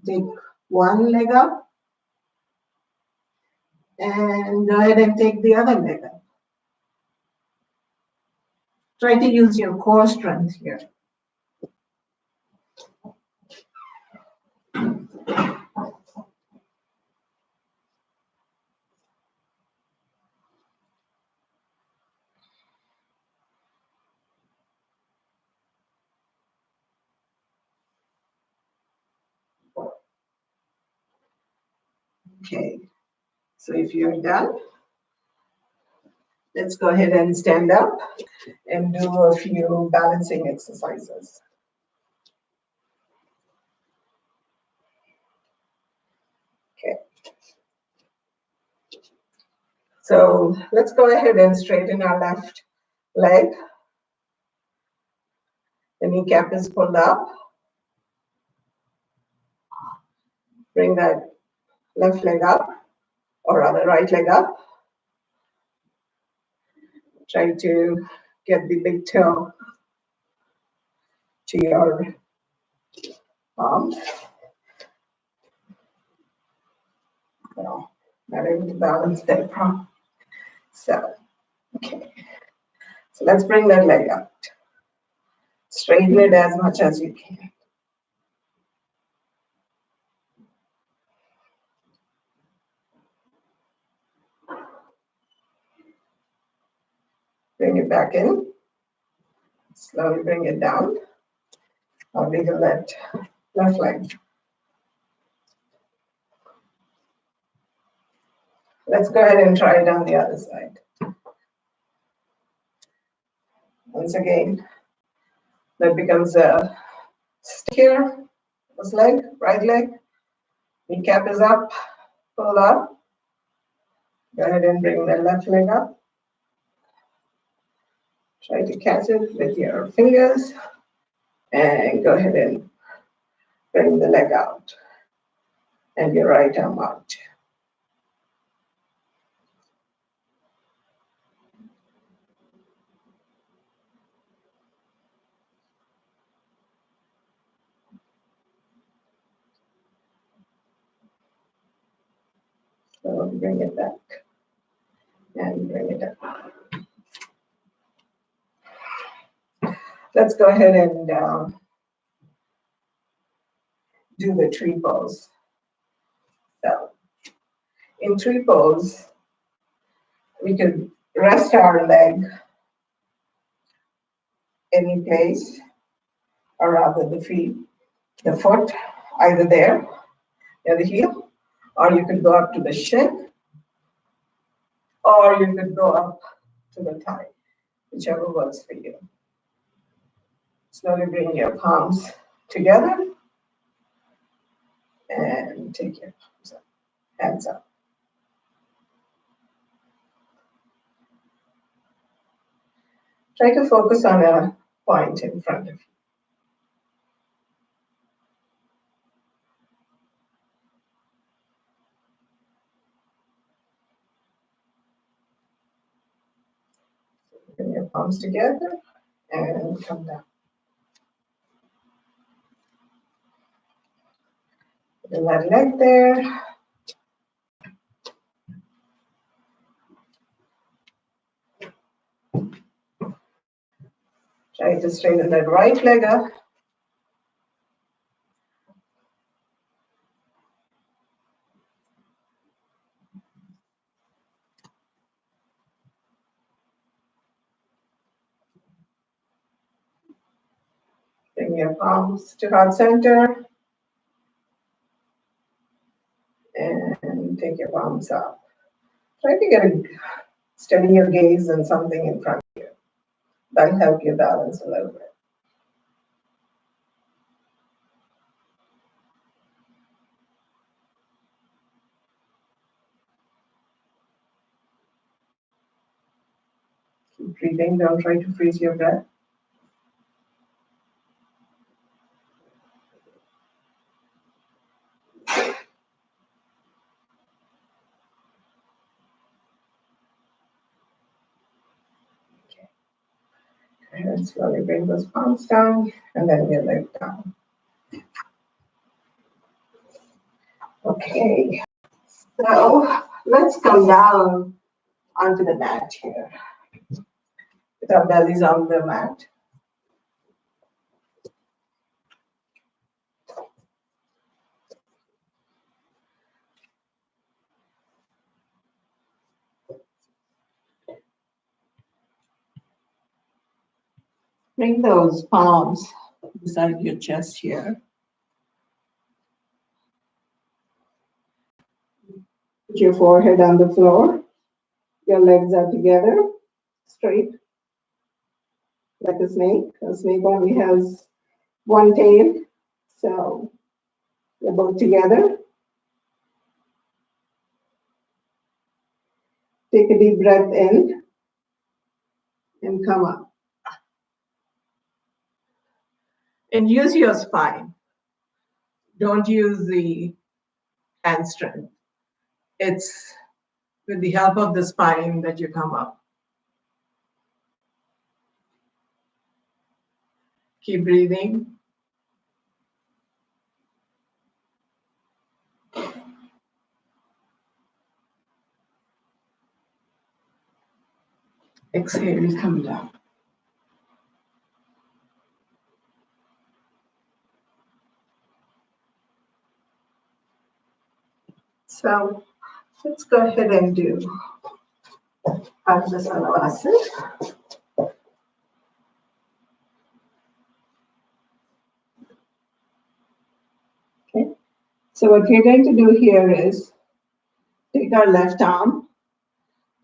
Take one leg up and go ahead and take the other leg up. Try to use your core strength here. Okay, so if you're done, let's go ahead and stand up and do a few balancing exercises. Okay. So let's go ahead and straighten our left leg. The kneecap is pulled up. Bring that left leg up, or rather right leg up. Try to get the big toe to your arm. No, not able to balance that problem. So, okay. So let's bring that leg up. Straighten it as much as you can. Bring it back in. Slowly bring it down. I'll leave the left leg. Let's go ahead and try it on the other side. Once again, that becomes a stick here. This leg, right leg. Kneecap is up, pull up. Go ahead and bring the left leg up. Try to catch it with your fingers. And go ahead and bring the leg out. And your right arm out. So bring it back and bring it up. Let's go ahead and do the tree pose. So in tree pose, we could rest our leg any place, or rather the foot, either there, near the heel, or you could go up to the shin, or you could go up to the thigh, whichever works for you. Slowly bring your palms together and take your palms up, hands up. Try to focus on a point in front of you. Bring your palms together and come down. Put that leg there. Try to straighten that right leg up. Bring your palms to heart center. And take your palms up. Try to get steady your gaze on something in front of you. That'll help you balance a little bit. Keep breathing, don't try to freeze your breath. And slowly bring those palms down and then your leg down. Okay, so let's come down onto the mat here. With our bellies on the mat. Bring those palms beside your chest here. Put your forehead on the floor. Your legs are together, straight, like a snake. A snake only has one tail, so they're both together. Take a deep breath in and come up. And use your spine. Don't use the hand strength. It's with the help of the spine that you come up. Keep breathing. Exhale, come down. So let's go ahead and do Asana. Okay. So what we're going to do here is take our left arm,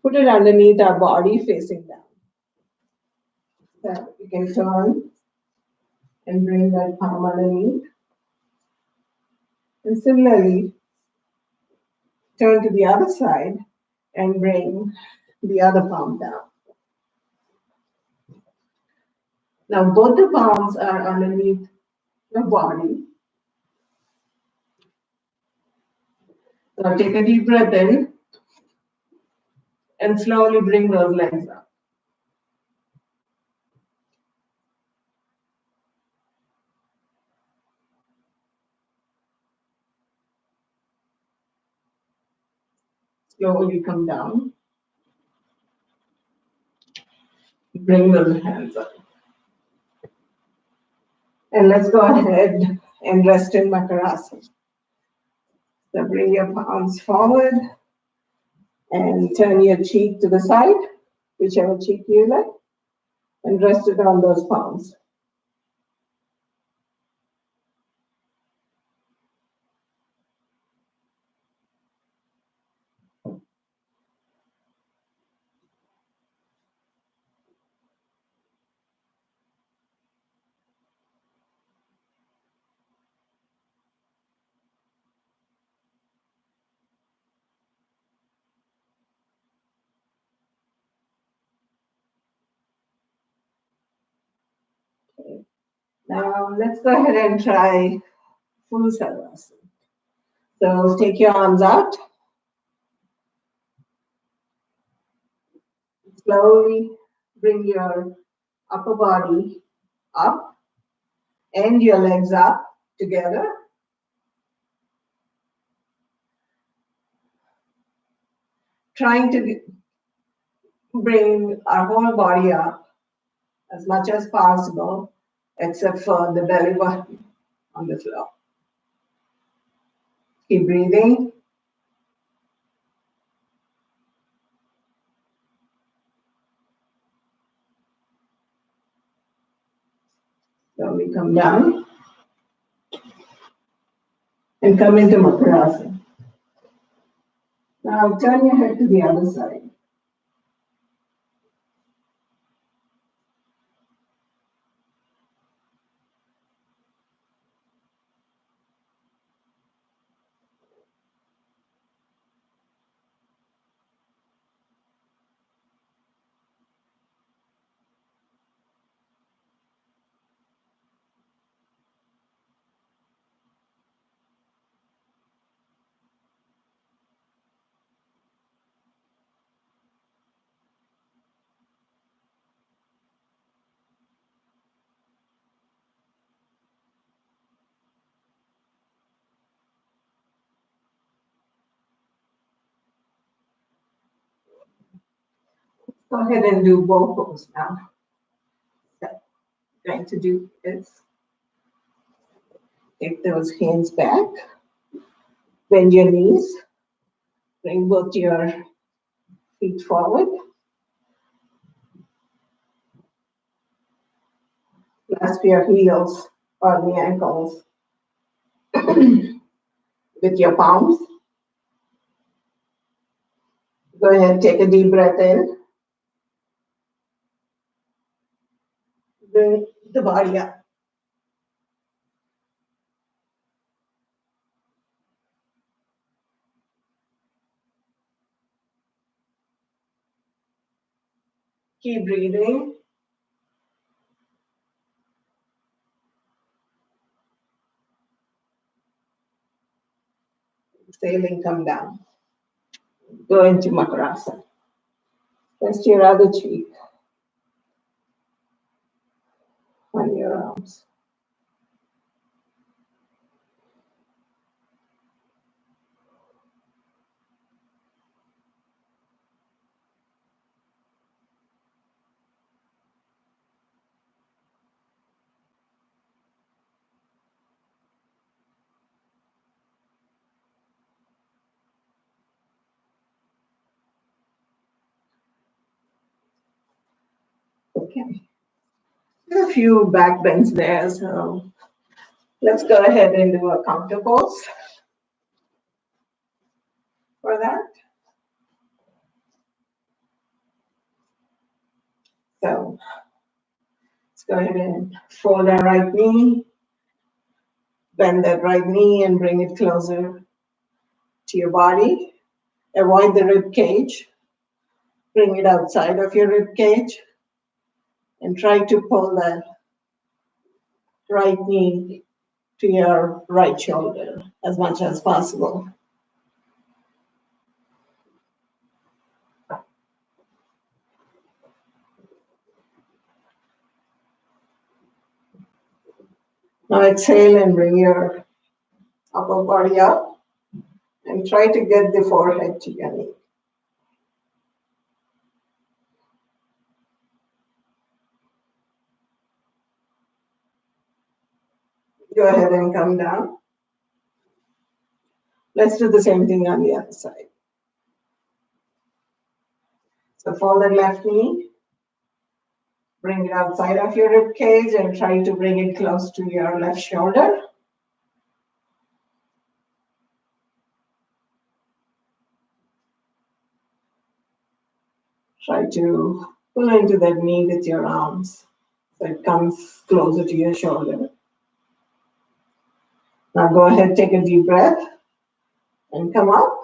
put it underneath our body facing down. So you can turn and bring that palm underneath. And similarly, turn to the other side and bring the other palm down. Now both the palms are underneath the body. Now take a deep breath in and slowly bring those legs up. Slowly come down. Bring those hands up. And let's go ahead and rest in Makarasana. So bring your palms forward and turn your cheek to the side, whichever cheek you like, and rest it on those palms. Now let's go ahead and try full Savasana. So take your arms out. Slowly bring your upper body up and your legs up together. Trying to bring our whole body up as much as possible, except for the belly button on the floor. Keep breathing. Slowly come down and come into Makarasana. Now turn your head to the other side. Go ahead and do both pose now. So, going to do is take those hands back, bend your knees, bring both your feet forward, clasp your heels or the ankles with your palms. Go ahead, take a deep breath in. Bring the body up. Keep breathing. Exhaling, come down. Go into Makarasana. Rest your other cheek on your arms. Okay. There are a few back bends there, so let's go ahead and do a counter pose for that. So let's go ahead and fold our right knee, bend that right knee and bring it closer to your body. Avoid the rib cage. Bring it outside of your rib cage and try to pull that right knee to your right shoulder as much as possible. Now exhale and bring your upper body up and try to get the forehead to your knee. Go ahead and come down. Let's do the same thing on the other side. So fold the left knee, bring it outside of your rib cage and try to bring it close to your left shoulder. Try to pull into that knee with your arms so it comes closer to your shoulder. Now go ahead, take a deep breath and come up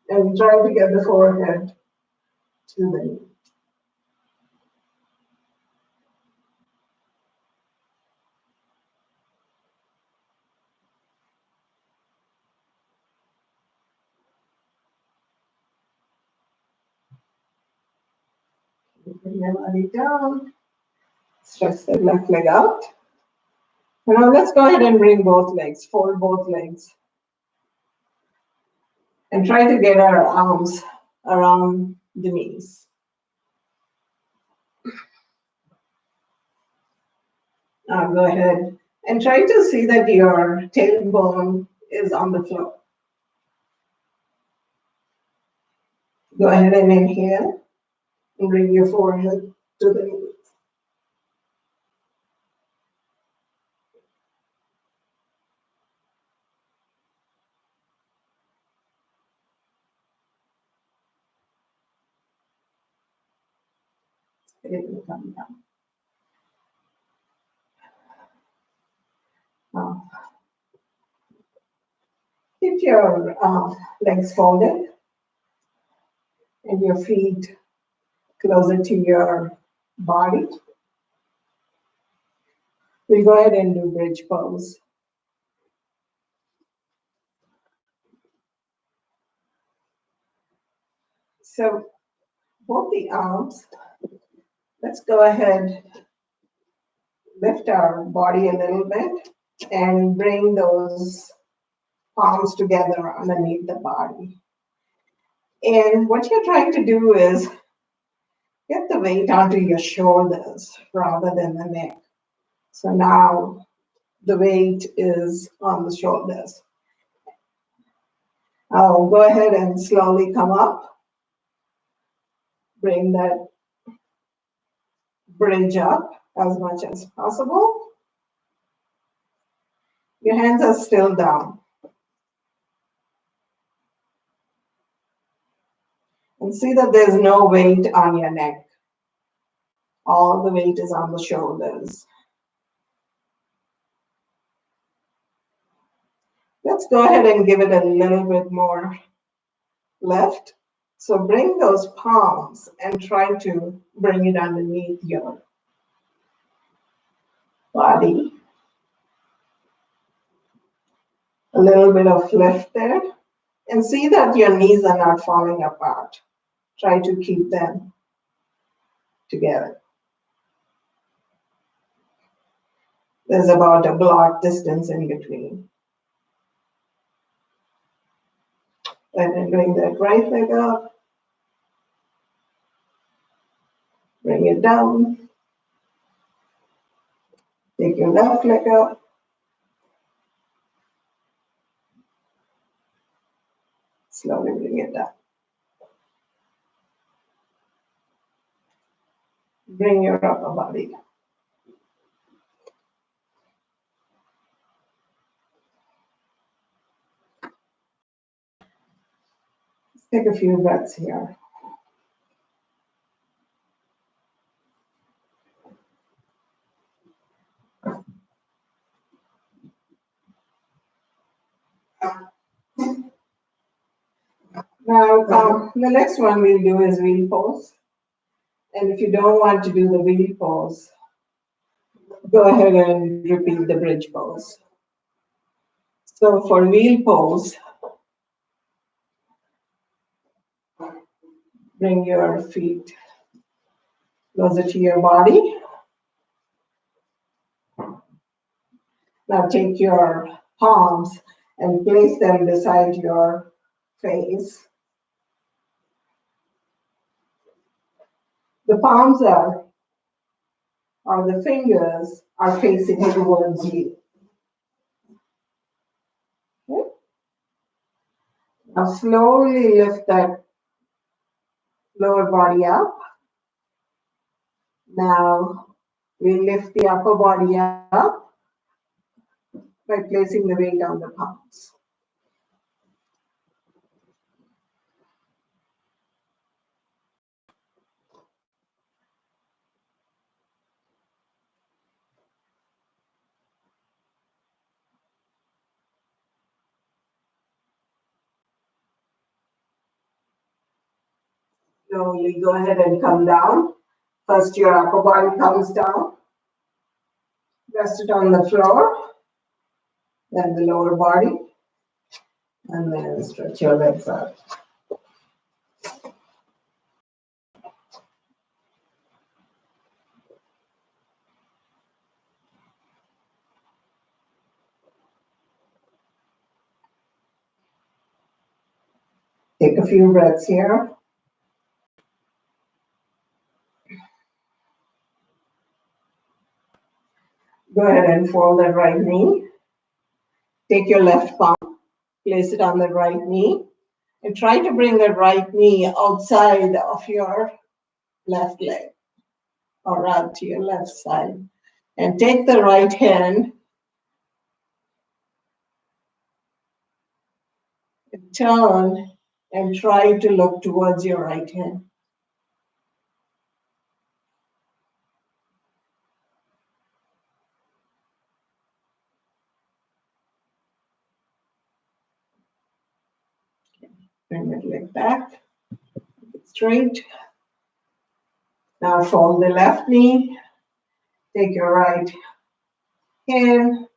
and try to get the forehead to the knee. Bring your body down. Stretch the left leg out. Now let's go ahead and bring both legs, fold both legs. And try to get our arms around the knees. Now go ahead and try to see that your tailbone is on the floor. Go ahead and inhale and bring your forehead to the knees. It will come down. Keep your legs folded and your feet closer to your body. We'll go ahead and do bridge pose. So both the arms, let's go ahead, lift our body a little bit and bring those palms together underneath the body. And what you're trying to do is get the weight onto your shoulders rather than the neck. So now the weight is on the shoulders. I'll go ahead and slowly come up. Bring that bridge up as much as possible. Your hands are still down. And see that there's no weight on your neck. All the weight is on the shoulders. Let's go ahead and give it a little bit more lift. So bring those palms and try to bring it underneath your body. A little bit of lift there. And see that your knees are not falling apart. Try to keep them together. There's about a block distance in between. And then bring that right leg up. Bring it down. Take your left leg up. Slowly bring it down. Bring your upper body down. Let's take a few breaths here. Now, the next one we'll do is wheel pose. And if you don't want to do the wheel pose, go ahead and repeat the bridge pose. So for wheel pose, bring your feet closer to your body. Now take your palms and place them beside your face. The palms or the fingers are facing towards you. Okay? Now slowly lift that lower body up. Now we lift the upper body up by placing the weight on the palms. Slowly go ahead and come down. First your upper body comes down. Rest it on the floor. Then the lower body. And then stretch your legs out. Take a few breaths here. Go ahead and fold that right knee. Take your left palm, place it on the right knee, and try to bring the right knee outside of your left leg, or out to your left side. And take the right hand and turn and try to look towards your right hand. Bring that leg back, straight. Now fold the left knee, take your right hand,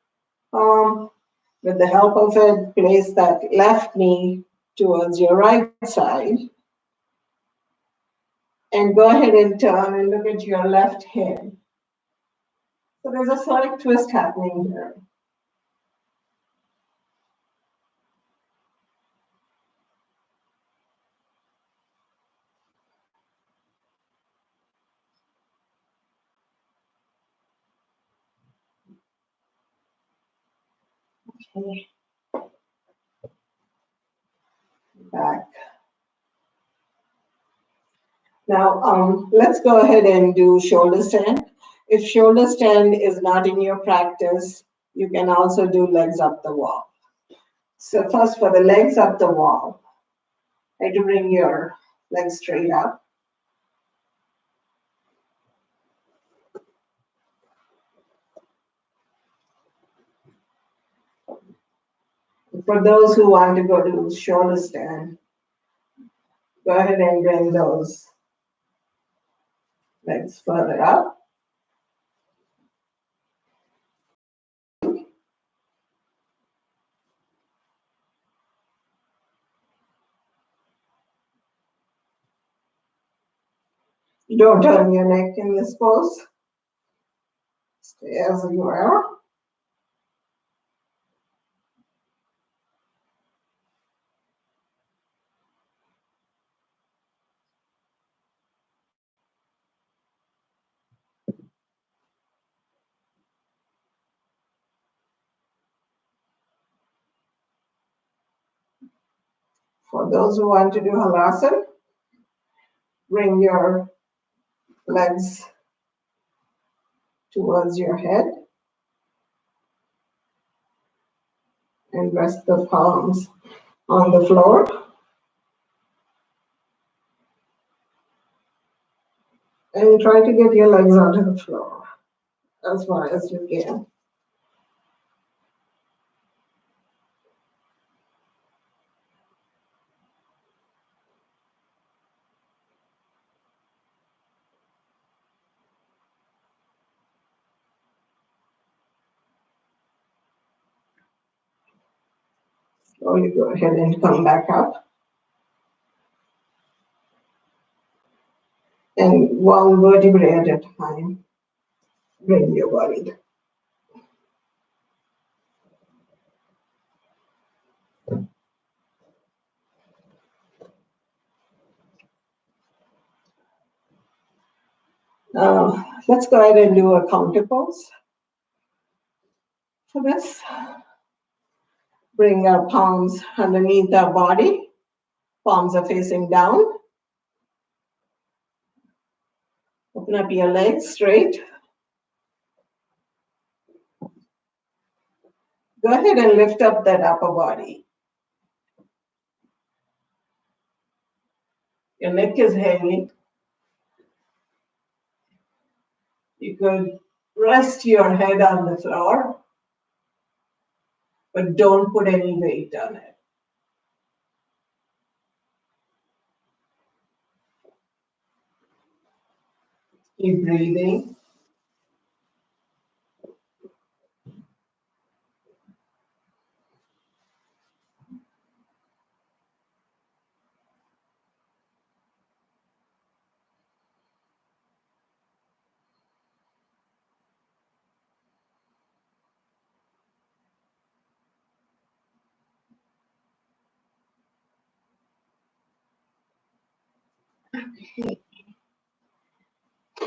with the help of it, place that left knee towards your right side. And go ahead and turn and look at your left hand. So there's a slight twist happening here. Okay. Back. Now, let's go ahead and do shoulder stand. If shoulder stand is not in your practice, you can also do legs up the wall. So first, for the legs up the wall, try to bring your legs straight up. For those who want to go to shoulder stand, go ahead and bring those legs further up. Don't turn your neck in this pose. Stay as you are. For those who want to do halasana, bring your legs towards your head and rest the palms on the floor. And try to get your legs onto the floor as far as you can. Slowly go ahead and come back up. And one vertebrae at a time, bring your body. Let's go ahead and do a counter pose. For this, bring our palms underneath our body. Palms are facing down. Open up your legs straight. Go ahead and lift up that upper body. Your neck is hanging. You could rest your head on the floor, but don't put any weight on it. Keep breathing.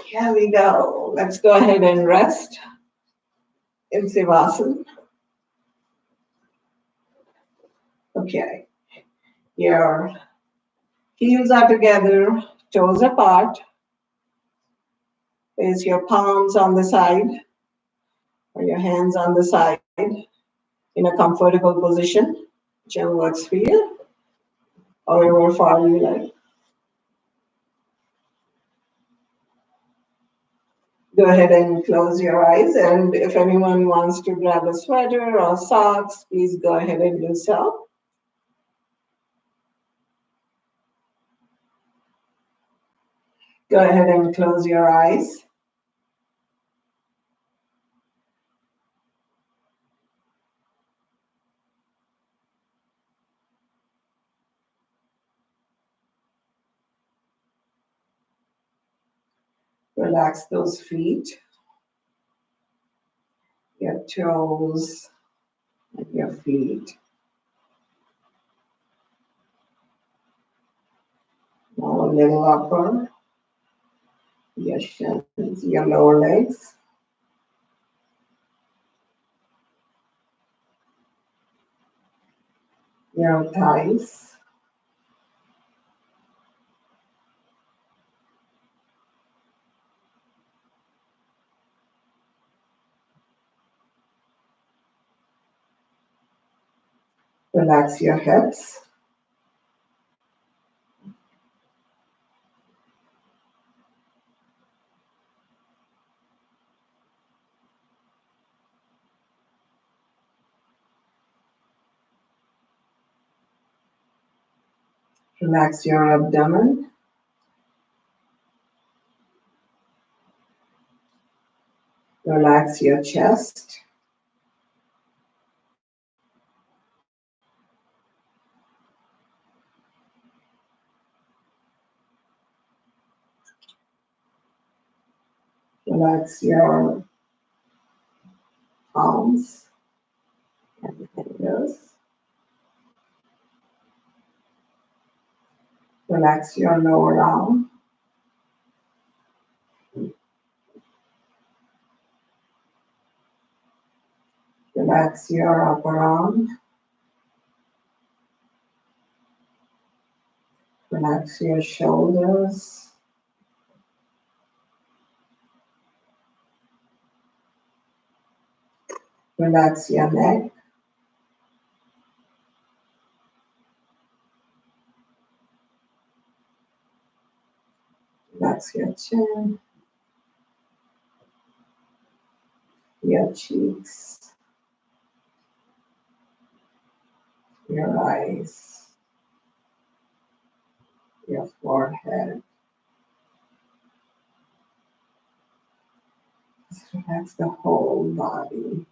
Here we go. Let's go ahead and rest in Sivasana. Okay. Your heels are together, toes apart. Place your palms on the side or your hands on the side in a comfortable position, whichever works for you, however far you like. Go ahead and close your eyes. And if anyone wants to grab a sweater or socks, please go ahead and do so. Go ahead and close your eyes. Relax those feet, your toes, and your feet. Now a little upper, your shins, your lower legs. Your thighs. Relax your hips. Relax your abdomen. Relax your chest. Relax your palms and fingers. Relax your lower arm. Relax your upper arm. Relax your shoulders. Relax your neck. Relax your chin, your cheeks, your eyes, your forehead. Just relax the whole body.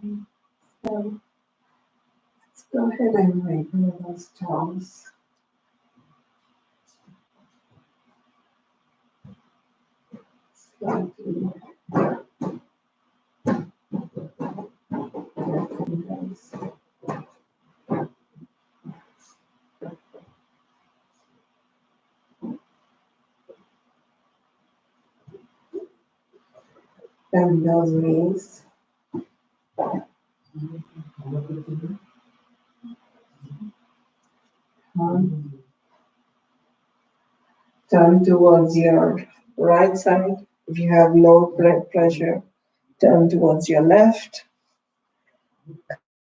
So let's go ahead and remove those toes. Slightly. Bend those knees. Turn towards your right side. If you have low blood pressure, turn towards your left.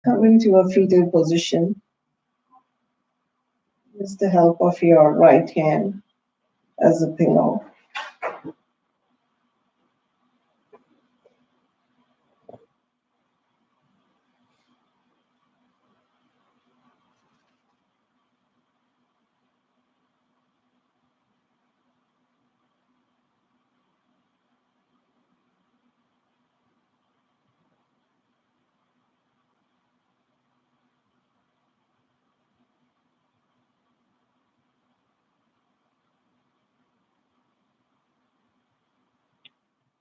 Come into a fetal position. Use the help of your right hand as a pillow.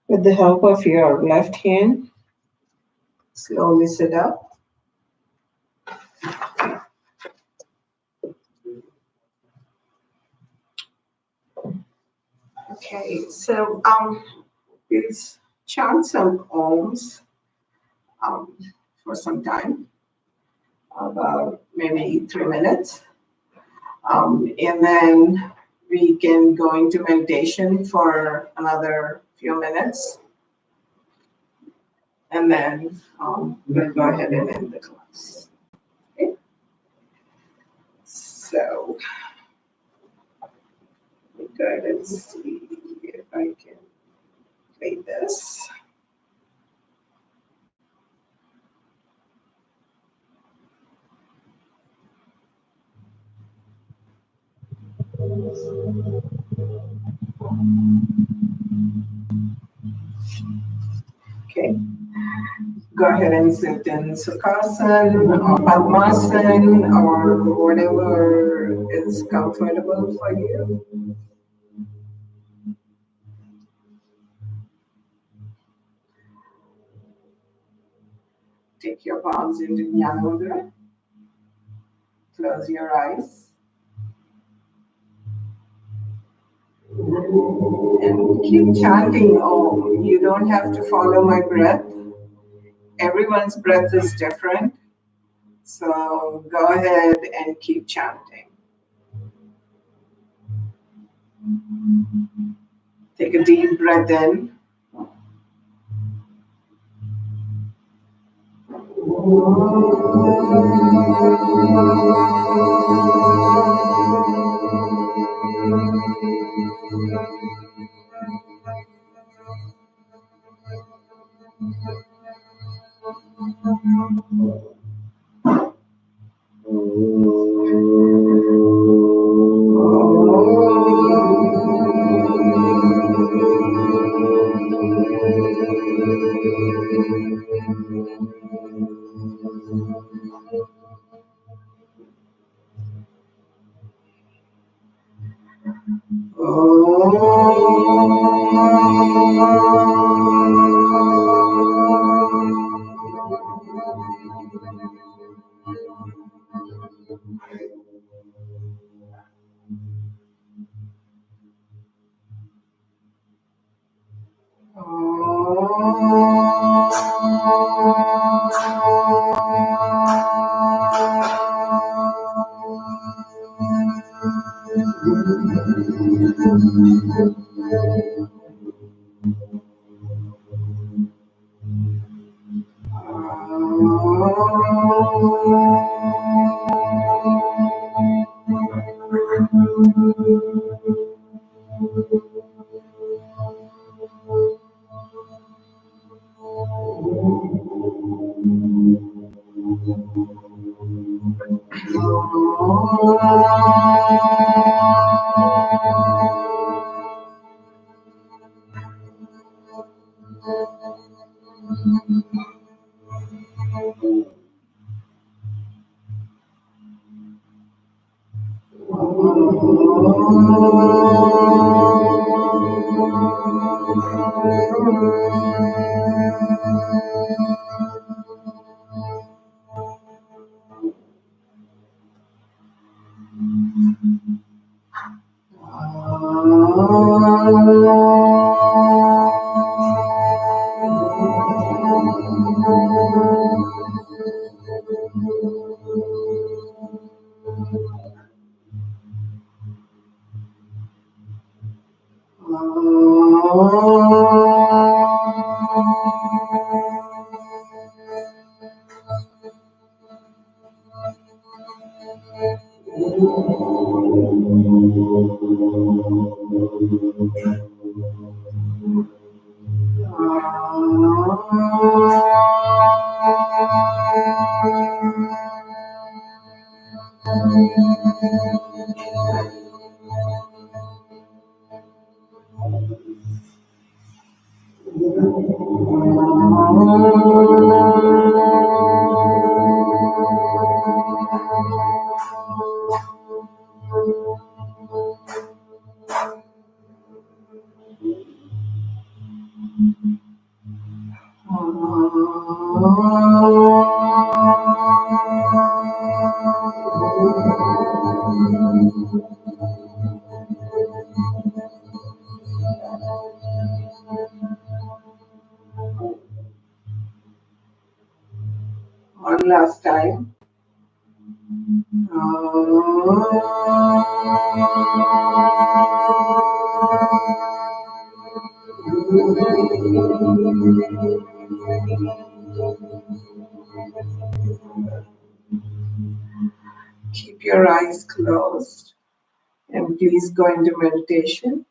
With the help of your left hand, slowly sit up. Okay, so we'll chant some ohms for some time, about maybe 3 minutes. And then we can go into meditation for another few minutes. And then we'll go ahead and end the class. Okay? So, let me go ahead and see if I can play this. Okay. Go ahead and sit in Sukhasana or Padmasana or whatever is comfortable for you. Take your palms into Jnana Mudra. Close your eyes. And keep chanting Om. You don't have to follow my breath. Everyone's breath is different. So go ahead and keep chanting. Take a deep breath in. One last time. Keep your eyes closed and please go into meditation.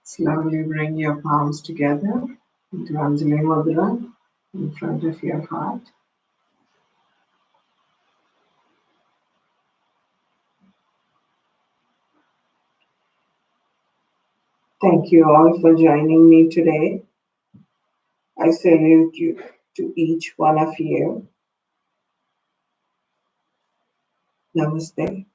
Slowly bring your palms together into Anjali Mudra in front of your heart. Thank you all for joining me today. I salute you to each one of you. Namaste.